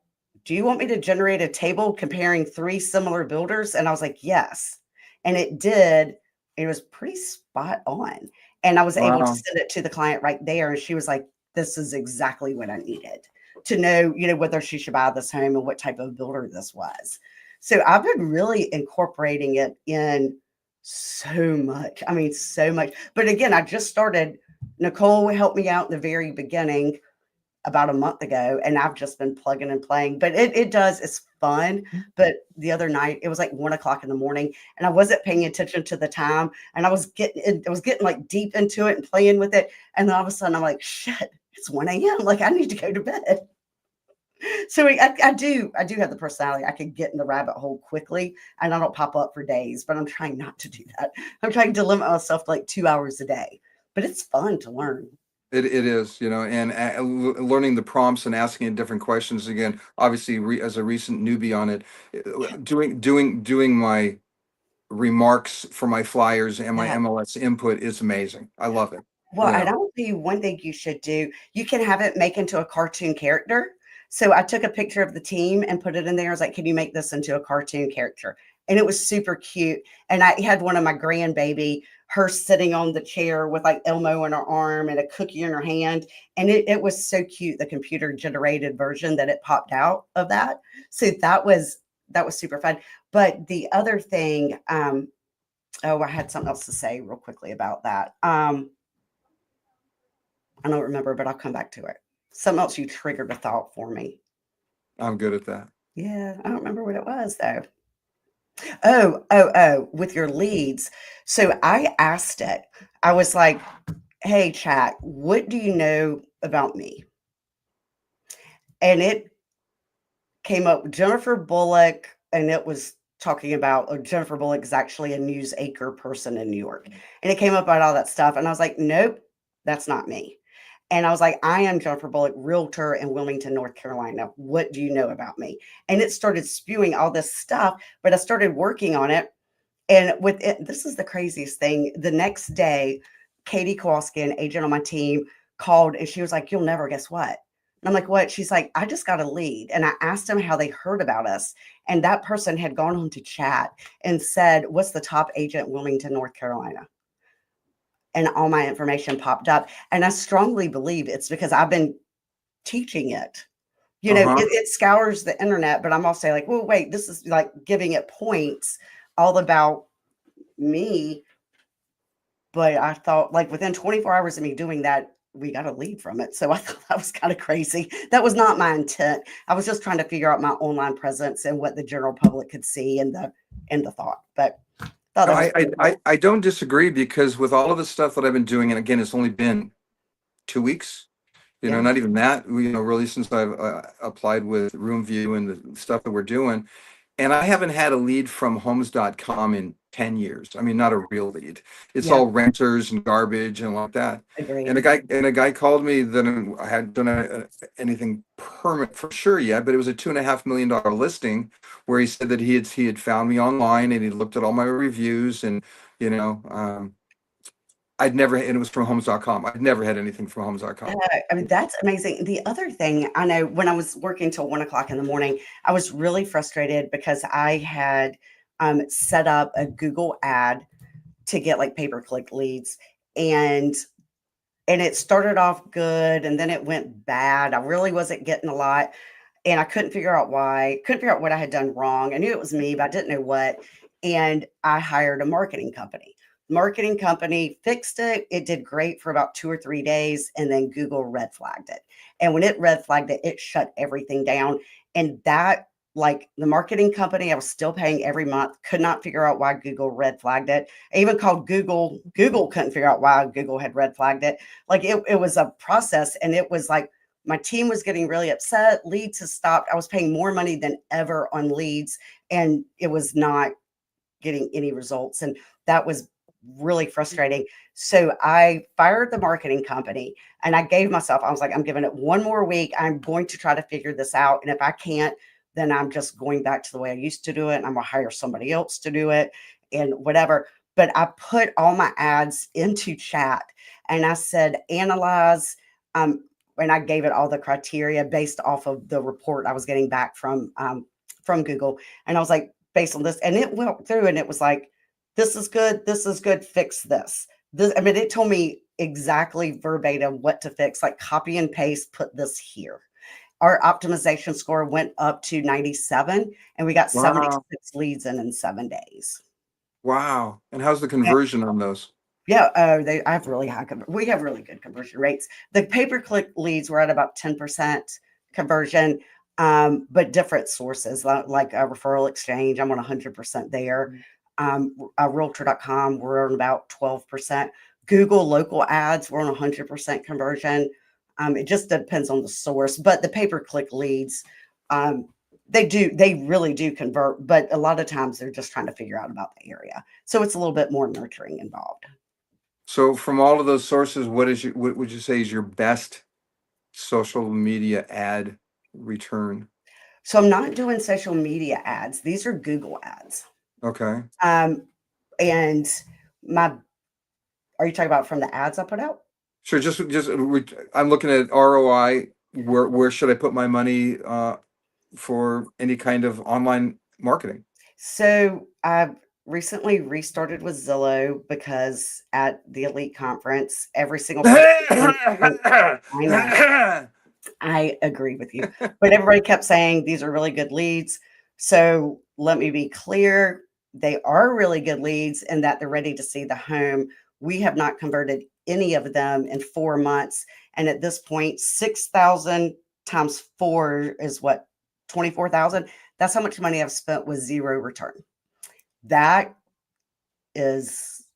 do you want me to generate a table comparing three similar builders? And I was like, yes. And it did. It was pretty spot on. And I was able to Wow. send it to the client right there. And she was like, this is exactly what I needed to know, whether she should buy this home and what type of builder this was. So I've been really incorporating it in so much. I mean, so much. But again, I just started. Nicole helped me out in the very beginning about a month ago, and I've just been plugging and playing. But it's fun. But the other night it was like 1 o'clock in the morning, and I wasn't paying attention to the time, and I was getting like deep into it and playing with it, and then all of a sudden I'm like, shit, it's 1 a.m. Like I need to go to bed. So I do have the personality. I can get in the rabbit hole quickly, and I don't pop up for days. But I'm trying not to do that. I'm trying to limit myself to like 2 hours a day. But it's fun to learn. It is, and learning the prompts and asking it different questions again. Obviously, as a recent newbie on it, doing my remarks for my flyers and my Yeah. MLS input is amazing. I love it. Well, and I'll tell you one thing you should do. You can have it make into a cartoon character. So I took a picture of the team and put it in there. I was like, can you make this into a cartoon character? And it was super cute. And I had one of my grandbaby, her sitting on the chair with like Elmo in her arm and a cookie in her hand. And it was so cute, the computer generated version that it popped out of that. So that was super fun. But the other thing, oh, I had something else to say real quickly about that. I don't remember, but I'll come back to it. Something else you triggered a thought for me. I'm good at that. Yeah, I don't remember what it was though. Oh, with your leads. So I asked it, I was like, hey, chat, what do you know about me? And it came up Jennifer Bullock, and it was talking about Jennifer Bullock is actually a news anchor person in New York. And it came up about all that stuff. And I was like, nope, that's not me. And I was like, I am Jennifer Bullock, realtor in Wilmington, North Carolina. What do you know about me? And it started spewing all this stuff, but I started working on it. And with it, this is the craziest thing. The next day, Katie Kowalski, an agent on my team, called and she was like, you'll never guess what. And I'm like, what? She's like, I just got a lead. And I asked them how they heard about us. And that person had gone home to chat and said, what's the top agent in Wilmington, North Carolina? And all my information popped up. And I strongly believe it's because I've been teaching it. Uh-huh. It scours the internet, but I'm also like, well, wait, this is like giving it points all about me. But I thought, like, within 24 hours of me doing that, we got a lead from it. So I thought that was kind of crazy. That was not my intent. I was just trying to figure out my online presence and what the general public could see in the thought. But thought No, that was pretty cool. I don't disagree because with all of the stuff that I've been doing, and again, it's only been 2 weeks, Yeah. not even that, really since I've applied with Room View and the stuff that we're doing. And I haven't had a lead from homes.com in 10 years. I mean, not a real lead. It's Yeah. all renters and garbage and like that. And Agreed. a guy called me that I hadn't done anything permanent for sure yet, but it was a $2.5 million listing where he said that he had found me online and he looked at all my reviews and you know and it was from homes.com. I'd never had anything from homes.com. I mean, that's amazing. The other thing I know, when I was working till 1 o'clock in the morning, I was really frustrated because I had set up a Google ad to get like pay-per-click leads, and it started off good and then it went bad. I really wasn't getting a lot, and I couldn't figure out why. Couldn't figure out what I had done wrong. I knew it was me, but I didn't know what. And I hired a marketing company. Marketing company fixed it. It did great for about 2 or 3 days, and then Google red flagged it. And when it red flagged it, it shut everything down. And that, like, the marketing company, I was still paying every month. Could not figure out why Google red flagged it. I even called Google. Google couldn't figure out why Google had red flagged it. Like, it was a process, and it was like, my team was getting really upset. Leads has stopped. I was paying more money than ever on leads, and it was not getting any results. And that was really frustrating. So I fired the marketing company, and I gave myself, I was like, I'm giving it one more week. I'm going to try to figure this out. And if I can't, then I'm just going back to the way I used to do it. And I'm going to hire somebody else to do it and whatever. But I put all my ads into chat, and I said, analyze, and I gave it all the criteria based off of the report I was getting back from Google. And I was like, based on this, and it went through, and it was like, this is good, fix this. I mean, it told me exactly verbatim what to fix, like copy and paste, put this here. Our optimization score went up to 97, and we got Wow. 76 leads in 7 days. Wow. And how's the conversion on those? Yeah, I have really we have really good conversion rates. The pay-per-click leads were at about 10% conversion, but different sources like a referral exchange. I'm on 100% there. Realtor.com, we're on about 12%. Google local ads, we're on 100% conversion. It just depends on the source, but the pay-per-click leads, they really do convert, but a lot of times they're just trying to figure out about the area. So it's a little bit more nurturing involved. So from all of those sources, what would you say is your best social media ad return? So I'm not doing social media ads. These are Google ads. Okay. Um, and my, are you talking about from the ads I put out? Sure. I'm looking at ROI. Where should I put my money for any kind of online marketing? So I've recently restarted with Zillow because at the Elite Conference, every single person, I know, I agree with you, but everybody kept saying these are really good leads. So let me be clear. They are really good leads in that they're ready to see the home. We have not converted any of them in 4 months. And at this point, 6,000 times 4 is what? 24,000. That's how much money I've spent with zero return. That is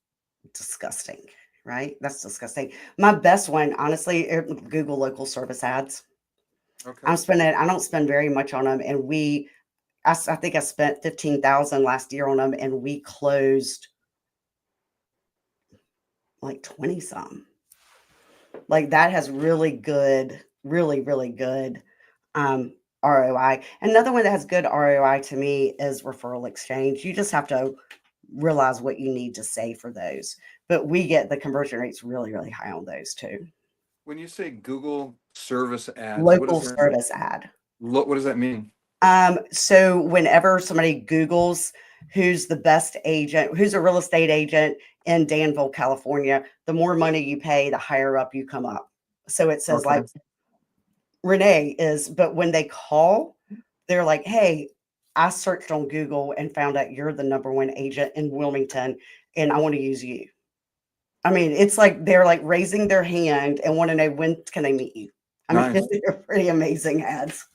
disgusting, right? That's disgusting. My best one, honestly, Google local service ads. Okay. I don't spend very much on them. And I think I spent 15,000 last year on them, and we closed like 20 some. Like, that has really good, really, really good ROI. Another one that has good ROI to me is referral exchange. You just have to realize what you need to say for those. But we get the conversion rates really, really high on those too. When you say Google service ads, Local service ad. what does that mean? So whenever somebody Googles who's the best agent, who's a real estate agent in Danville, California, the more money you pay, the higher up you come up. So it says Okay. like Rene is, but when they call, they're like, hey, I searched on Google and found out you're the number one agent in Wilmington, and I want to use you. I mean, it's like they're like raising their hand and want to know when can they meet you. I mean, Nice. they're pretty amazing ads.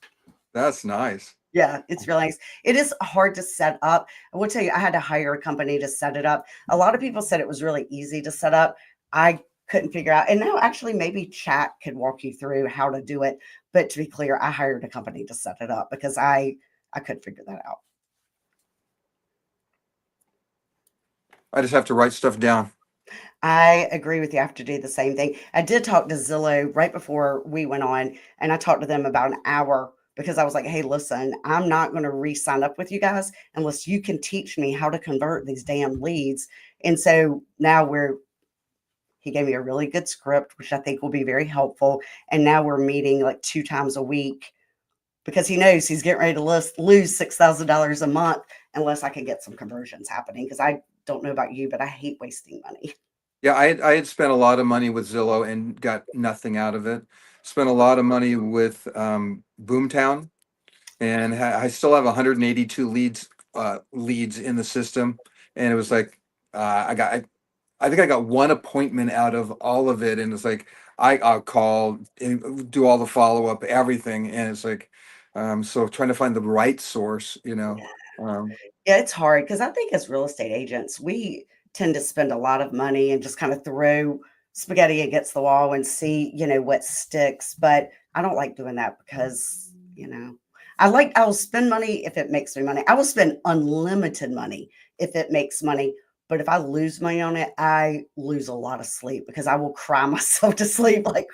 That's nice. Yeah, it's really nice. It is hard to set up. I will tell you, I had to hire a company to set it up. A lot of people said it was really easy to set up. I couldn't figure out. And now actually maybe chat could walk you through how to do it. But to be clear, I hired a company to set it up because I couldn't figure that out. I just have to write stuff down. I agree with you. I have to do the same thing. I did talk to Zillow right before we went on, and I talked to them about an hour because I was like, hey, listen, I'm not going to re sign up with you guys unless you can teach me how to convert these damn leads. And so now he gave me a really good script, which I think will be very helpful. And now we're meeting like 2 times a week because he knows he's getting ready to lose $6,000 a month unless I can get some conversions happening. Because I don't know about you, but I hate wasting money. Yeah, I had spent a lot of money with Zillow and got nothing out of it. Spent a lot of money with Boomtown, and I still have 182 leads in the system. And it was like I think I got one appointment out of all of it, and it's like I'll call and do all the follow up, everything, and it's like so trying to find the right source, you know. Um, Yeah, it's hard because I think as real estate agents, we tend to spend a lot of money and just kind of throw spaghetti against the wall and see, what sticks. But I don't like doing that because, I will spend money if it makes me money. I will spend unlimited money if it makes money. But if I lose money on it, I lose a lot of sleep because I will cry myself to sleep like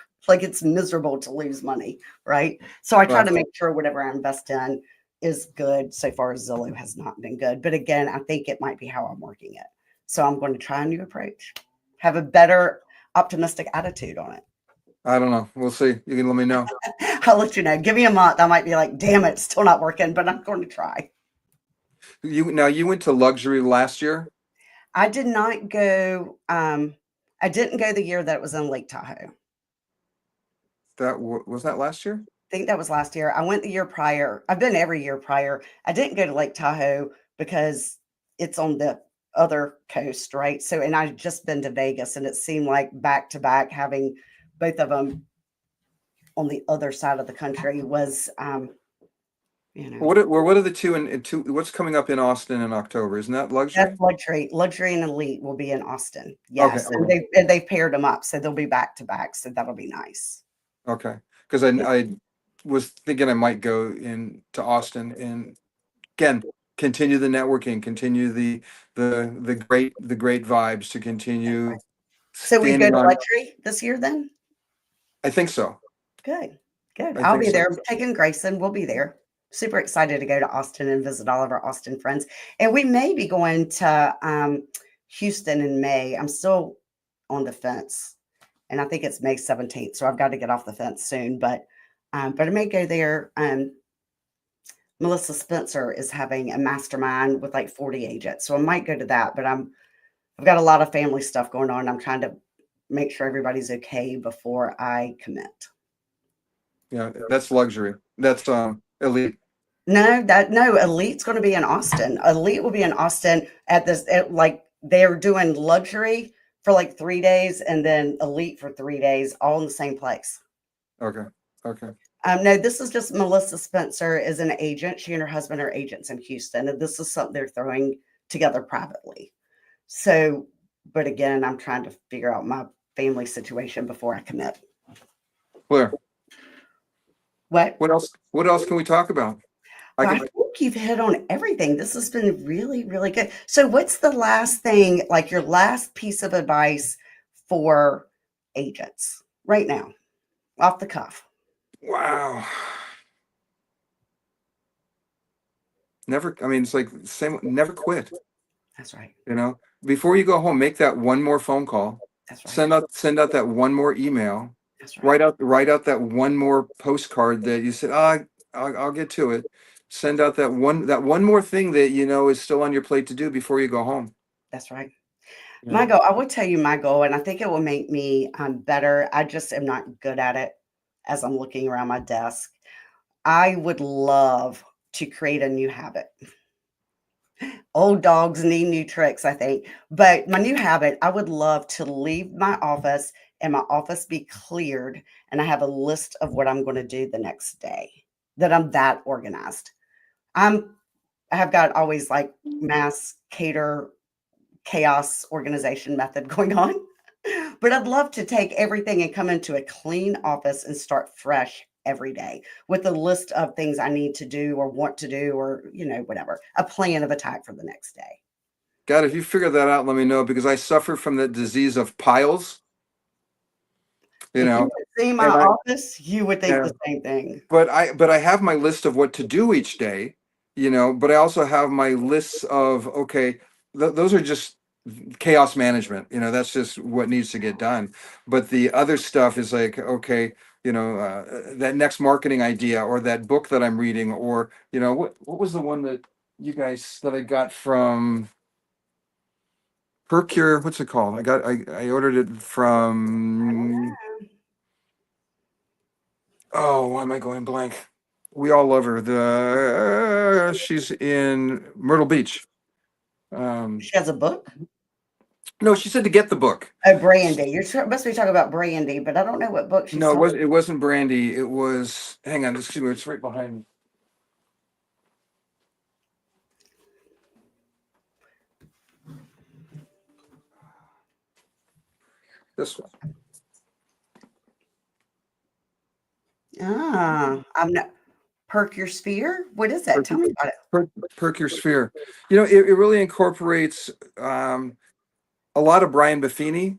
it's miserable to lose money, right? So I try well, to make sure whatever I invest in is good. So far as Zillow has not been good. But again, I think it might be how I'm working it. So I'm going to try a new approach, have a better optimistic attitude on it. I don't know. We'll see. You can let me know. I'll let you know. Give me a month. I might be like, damn it, still not working, but I'm going to try. You went to luxury last year. I did not go, I didn't go the year that it was in Lake Tahoe. Was that last year? Think that was last year. I went the year prior. I've been every year prior. I didn't go to Lake Tahoe because it's on the other coast, right? So, and I've just been to Vegas, and it seemed like back to back having both of them on the other side of the country was, you know, What are the two and two? What's coming up in Austin in October? Isn't that that's luxury? luxury. Luxury and elite will be in Austin. Okay, Yes, and okay, they've paired them up, so they'll be back to back. So that'll be nice. okay. Because I was thinking I might go in to Austin and again continue the networking, continue the great vibes, to continue So we go standing to on. luxury this year then? I think so. Good, good. I I'll think be so. there. Taking Grayson, we'll be there. Super excited to go to Austin and visit all of our Austin friends. And we may be going to Houston in May. I'm still on the fence, and I think it's May 17th. So I've got to get off the fence soon. But I may go there. Melissa Spencer is having a mastermind with like 40 agents, so I might go to that. But I've got a lot of family stuff going on. I'm trying to make sure everybody's okay before I commit. Yeah, that's luxury. That's elite. No, Elite's gonna be in Austin. Elite will be in Austin at this like they're doing luxury for like 3 days and then Elite for 3 days, all in the same place. Okay. Okay. No, this is just Melissa Spencer is an agent. She and her husband are agents in Houston, and this is something they're throwing together privately. So, but again, I'm trying to figure out my family situation before I commit. Where? What? What else can we talk about? I Well, I can. think you've hit on everything. This has been really, really good. So, what's the last thing, like your last piece of advice for agents right now, off the cuff? Wow. Never. I mean, it's like same. Never quit. That's right. Before you go home, make that one more phone call. That's right. Send out that one more email. That's right. Write out that one more postcard that you said, I'll get to it. Send out that one more thing that is still on your plate to do before you go home. That's right. My Yeah. goal, I will tell you my goal, and I think it will make me better. I just am not good at it as I'm looking around my desk. I would love to create a new habit. Old dogs need new tricks, I think. But my new habit, I would love to leave my office and my office be cleared, and I have a list of what I'm going to do the next day. That I'm that organized. I'm I have got always like mass cater chaos organization method going on. But I'd love to take everything and come into a clean office and start fresh every day with a list of things I need to do or want to do or, whatever, a plan of attack for the next day. God, if you figure that out, let me know because I suffer from the disease of piles, you If you know, would see my and I, office, you would think yeah, the same thing. but I have my list of what to do each day, but I also have my lists of, okay, those are just chaos management, that's just what needs to get done. But the other stuff is like, okay, that next marketing idea or that book that I'm reading, or, what was the one that you guys that I got from Percure, what's it called? I ordered it from, oh, why am I going blank? We all love her. She's in Myrtle Beach. She has a book. No, she said to get the book. Oh, Brandy. Must be talking about Brandy, but I don't know what book she's No, talking. it wasn't Brandy. It was, hang on, excuse me, it's right behind me. This one. I'm not Perk Your Sphere. What is that? Tell me about it. Perk Your Sphere. It really incorporates a lot of Brian Buffini.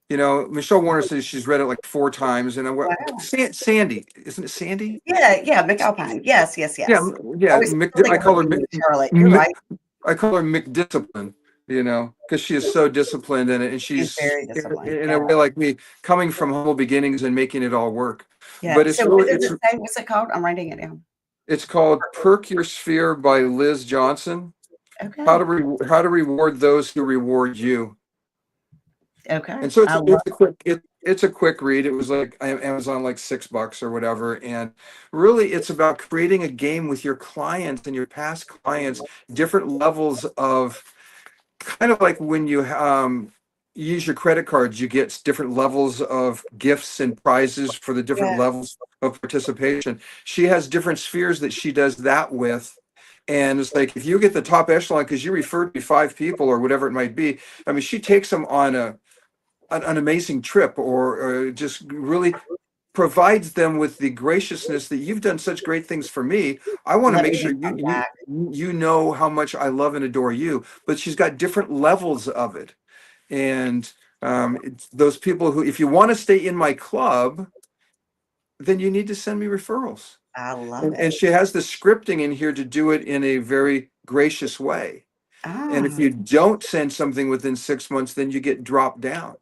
Michelle Warner says she's read it like 4 times, and Wow. Sandy, isn't it Sandy? Yeah, yeah, McAlpine. Yes, yes, Yeah, yes. yeah. Always still think I of her call her being Charlotte. You're right. I call her McDiscipline, because she is so disciplined in it, and She's she's very disciplined. in Yeah. a way like me, coming from humble beginnings and making it all work. Yeah. But So what does it say? What's it called? I'm writing it down. it's called Perk Your Sphere by Liz Johnson. Okay. How to reward those who reward you. Okay. And so I love it's a it's a quick read. It was like Amazon, like $6 or whatever. And really it's about creating a game with your clients and your past clients, different levels of, kind of like when you use your credit cards, you get different levels of gifts and prizes for the different yeah. levels of participation. She has different spheres that she does that with. And it's like, if you get the top echelon, because you referred to 5 people or whatever it might be, I mean, she takes them on an amazing trip, or just really provides them with the graciousness that you've done such great things for me. I want to Let make me do sure something back. you know how much I love and adore you. But she's got different levels of it, and it's those people who, if you want to stay in my club, then you need to send me referrals. I love And it. she has the scripting in here to do it in a very gracious way. And if Ah, you don't send something within 6 months, then you get dropped down.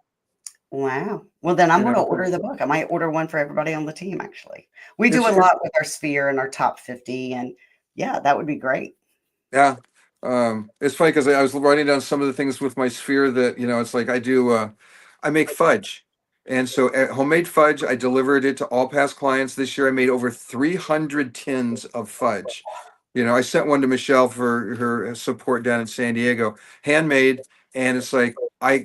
wow. Well, then I'm You going to know, order the book. I might order one for everybody on the team, actually. We do a it's lot with our sphere and our top 50. And yeah, that would be great. yeah. It's funny because I was writing down some of the things with my sphere that, it's like I make fudge. And so homemade fudge, I delivered it to all past clients. This year I made over 300 tins of fudge. I sent one to Michelle for her support down in San Diego, handmade. And it's like, I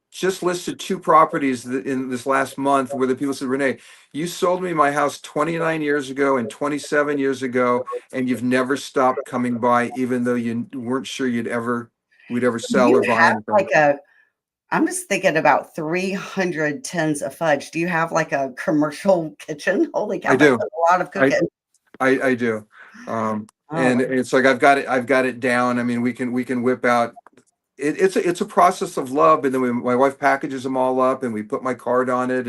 just listed 2 properties in this last month where the people said, Rene, you sold me my house 29 years ago and 27 years ago, and you've never stopped coming by, even though you weren't sure we'd ever Do sell you or buy have anything. I'm just thinking about 300 tins of fudge. Do you have like a commercial kitchen? Holy I cow, that's do. a lot of I cooking. I do. Oh, And it's like I've got it down. I mean, we can whip out. It's a process of love, and then my wife packages them all up, and we put my card on it.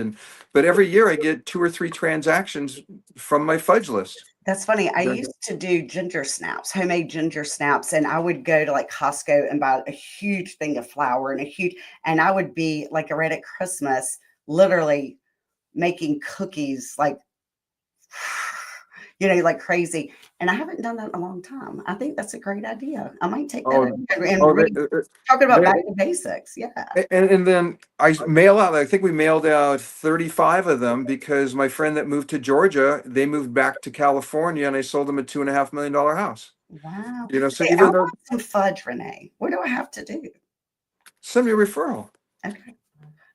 But every year I get 2 or 3 transactions from my fudge list. that's funny. I used to do ginger snaps, homemade ginger snaps, and I would go to like Costco and buy a huge thing of flour and I would be like right at Christmas, literally making cookies like, like crazy. And I haven't done that in a long time. I think that's a great idea. I might take that Oh, and oh, talking about they, back to basics. Yeah. and then I mail out. I think we mailed out 35 of them because my friend that moved to Georgia, they moved back to California, and I sold them a $2.5 million house. Wow. So Hey, I even though, want some fudge, Renee. What do I have to do? send me a referral. Okay.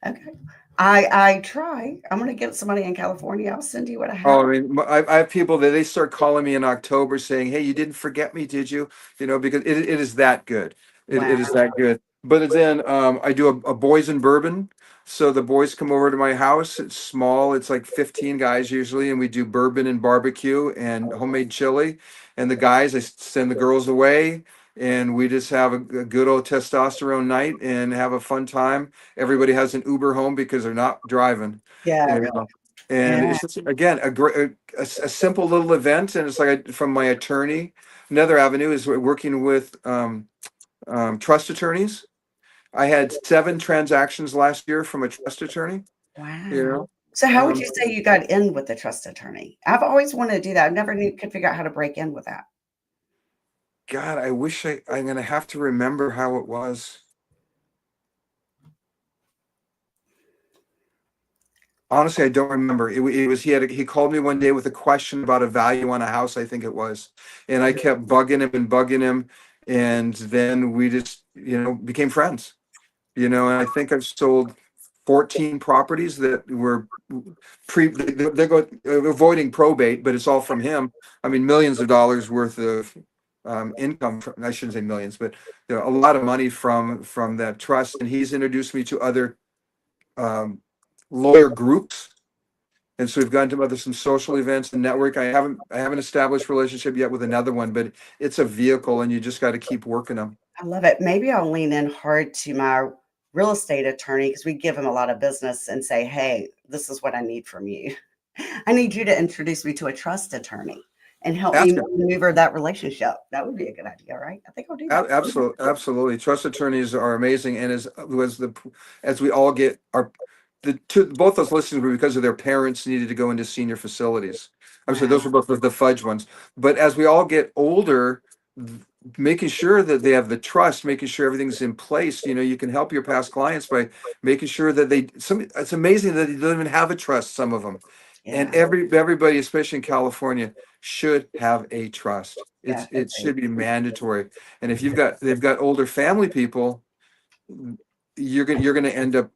Okay. I try. I'm gonna get somebody in California. I'll send you what I Oh, have. I mean, I have people that they start calling me in October saying, "Hey, you didn't forget me, did you?" Because it is that good. It Wow. is that good. But then I do a boys and bourbon. So the boys come over to my house. It's small. It's like 15 guys usually, and we do bourbon and barbecue and homemade chili. And the guys, I send the girls away, and we just have a good old testosterone night and have a fun time. Everybody has an Uber home because they're not driving. Yeah. You know. And Yeah. it's just, again, a great, a simple little event. And it's like from my attorney. Another avenue is working with trust attorneys. I had 7 transactions last year from a trust attorney. You Wow. know, So how would um, you say you got in with the trust attorney? I've always wanted to do that. I never could figure out how to break in with that. God, I wish I'm gonna have to remember how it was. Honestly, I don't remember. It was he called me one day with a question about a value on a house, I think it was, and I kept bugging him, and then we just became friends. And I think I've sold 14 properties that were they're avoiding probate, but it's all from him. I mean, millions of dollars worth of income. I shouldn't say millions, but a lot of money from that trust. And he's introduced me to other um, lawyer groups. And so we've gone to some social events and network. I haven't established relationship yet with another one, but it's a vehicle, and you just got to keep working them. I love it. Maybe I'll lean in hard to my real estate attorney because we give him a lot of business and say, hey, this is what I need from you. I need you to introduce me to a trust attorney and help me Ask him. maneuver that relationship. That would be a good idea, right? I think I'll do that. Absolutely, absolutely. Trust attorneys are amazing, and as we all get our the two both those listings were because of their parents needed to go into senior facilities. I'm sorry, Wow. those were both the fudge ones. But as we all get older, making sure that they have the trust, making sure everything's in place. You can help your past clients by making sure that it's amazing that they don't even have a trust. Some of them, and Yeah. everybody, especially in California, should have a trust. Yeah. It should be mandatory. And if they've got older family people, you're gonna end up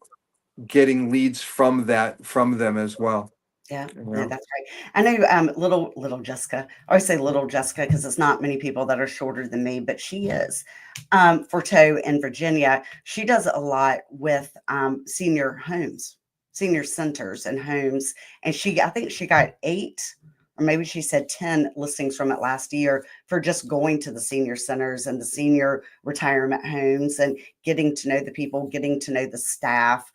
getting leads from them as well. Yeah, You yeah, know? that's right. I know little Jessica. I always say little Jessica because it's not many people that are shorter than me, but she is. Forteau in Virginia. She does a lot with senior homes, senior centers and homes. And I think she got 8, or maybe she said 10 listings from it last year for just going to the senior centers and the senior retirement homes and getting to know the people, getting to know the staff.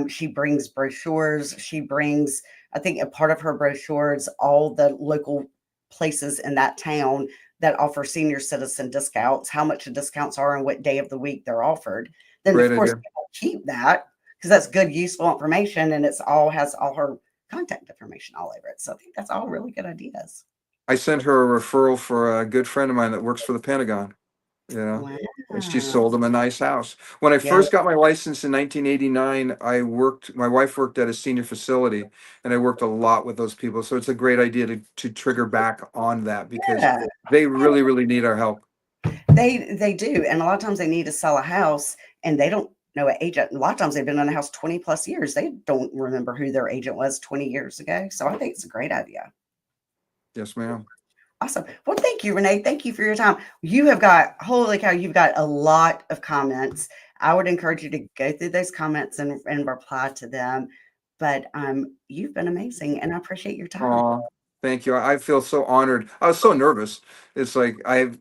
She brings brochures. She brings, I think, a part of her brochures, all the local places in that town that offer senior citizen discounts, how much the discounts are and what day of the week they're offered. Then, of Great course, idea. people keep that because that's good, useful information, and it's all has all her contact information all over it. So I think that's all really good ideas. I sent her a referral for a good friend of mine that works for the Pentagon. Wow. And she sold him a nice house. When I Yeah. first got my license in 1989, my wife worked at a senior facility, and I worked a lot with those people. So it's a great idea to trigger back on that because Yeah. they really, really need our help. They do, and a lot of times they need to sell a house, and they don't know an agent. A lot of times they've been in a house 20 plus years. They don't remember who their agent was 20 years ago. So I think it's a great idea. Yes, ma'am. Awesome. Well, thank you, Renee. Thank you for your time. You have got, holy cow, you've got a lot of comments. I would encourage you to go through those comments and reply to them. But you've been amazing, and I appreciate your time. Oh, thank you. I feel so honored. I was so nervous. It's like I've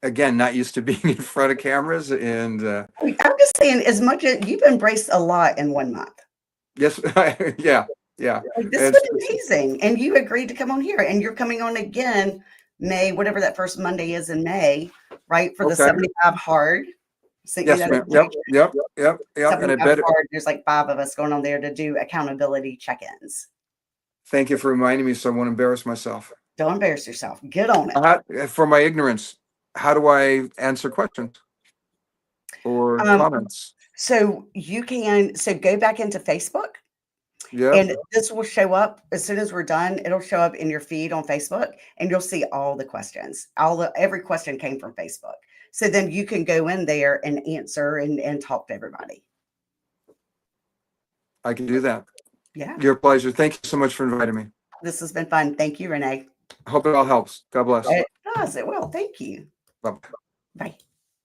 again not used to being in front of cameras, and I'm just saying, as much as you've embraced a lot in 1 month. yes, yeah, yeah. Like, this It's, was amazing, and you agreed to come on here, and you're coming on again May, whatever that first Monday is in May, right, for the okay. 75 hard. Sent you Yes, that ma'am. Yep, invitation. yep, yep, yep. And I 75 bet. hard, there's like 5 of us going on there to do accountability check-ins. Thank you for reminding me, so I won't embarrass myself. Don't embarrass yourself. Get on it. For my ignorance, how do I answer questions or Um, comments? so go back into Facebook Yep. And this will show up as soon as we're done. It'll show up in your feed on Facebook, and you'll see all the questions. Every question came from Facebook. So then you can go in there and answer and talk to everybody. I can do that. Yeah, Your pleasure. Thank you so much for inviting me. this has been fun. Thank you, Renee. Hope it all helps. God bless. It does. It will. Thank you. Bye. Bye.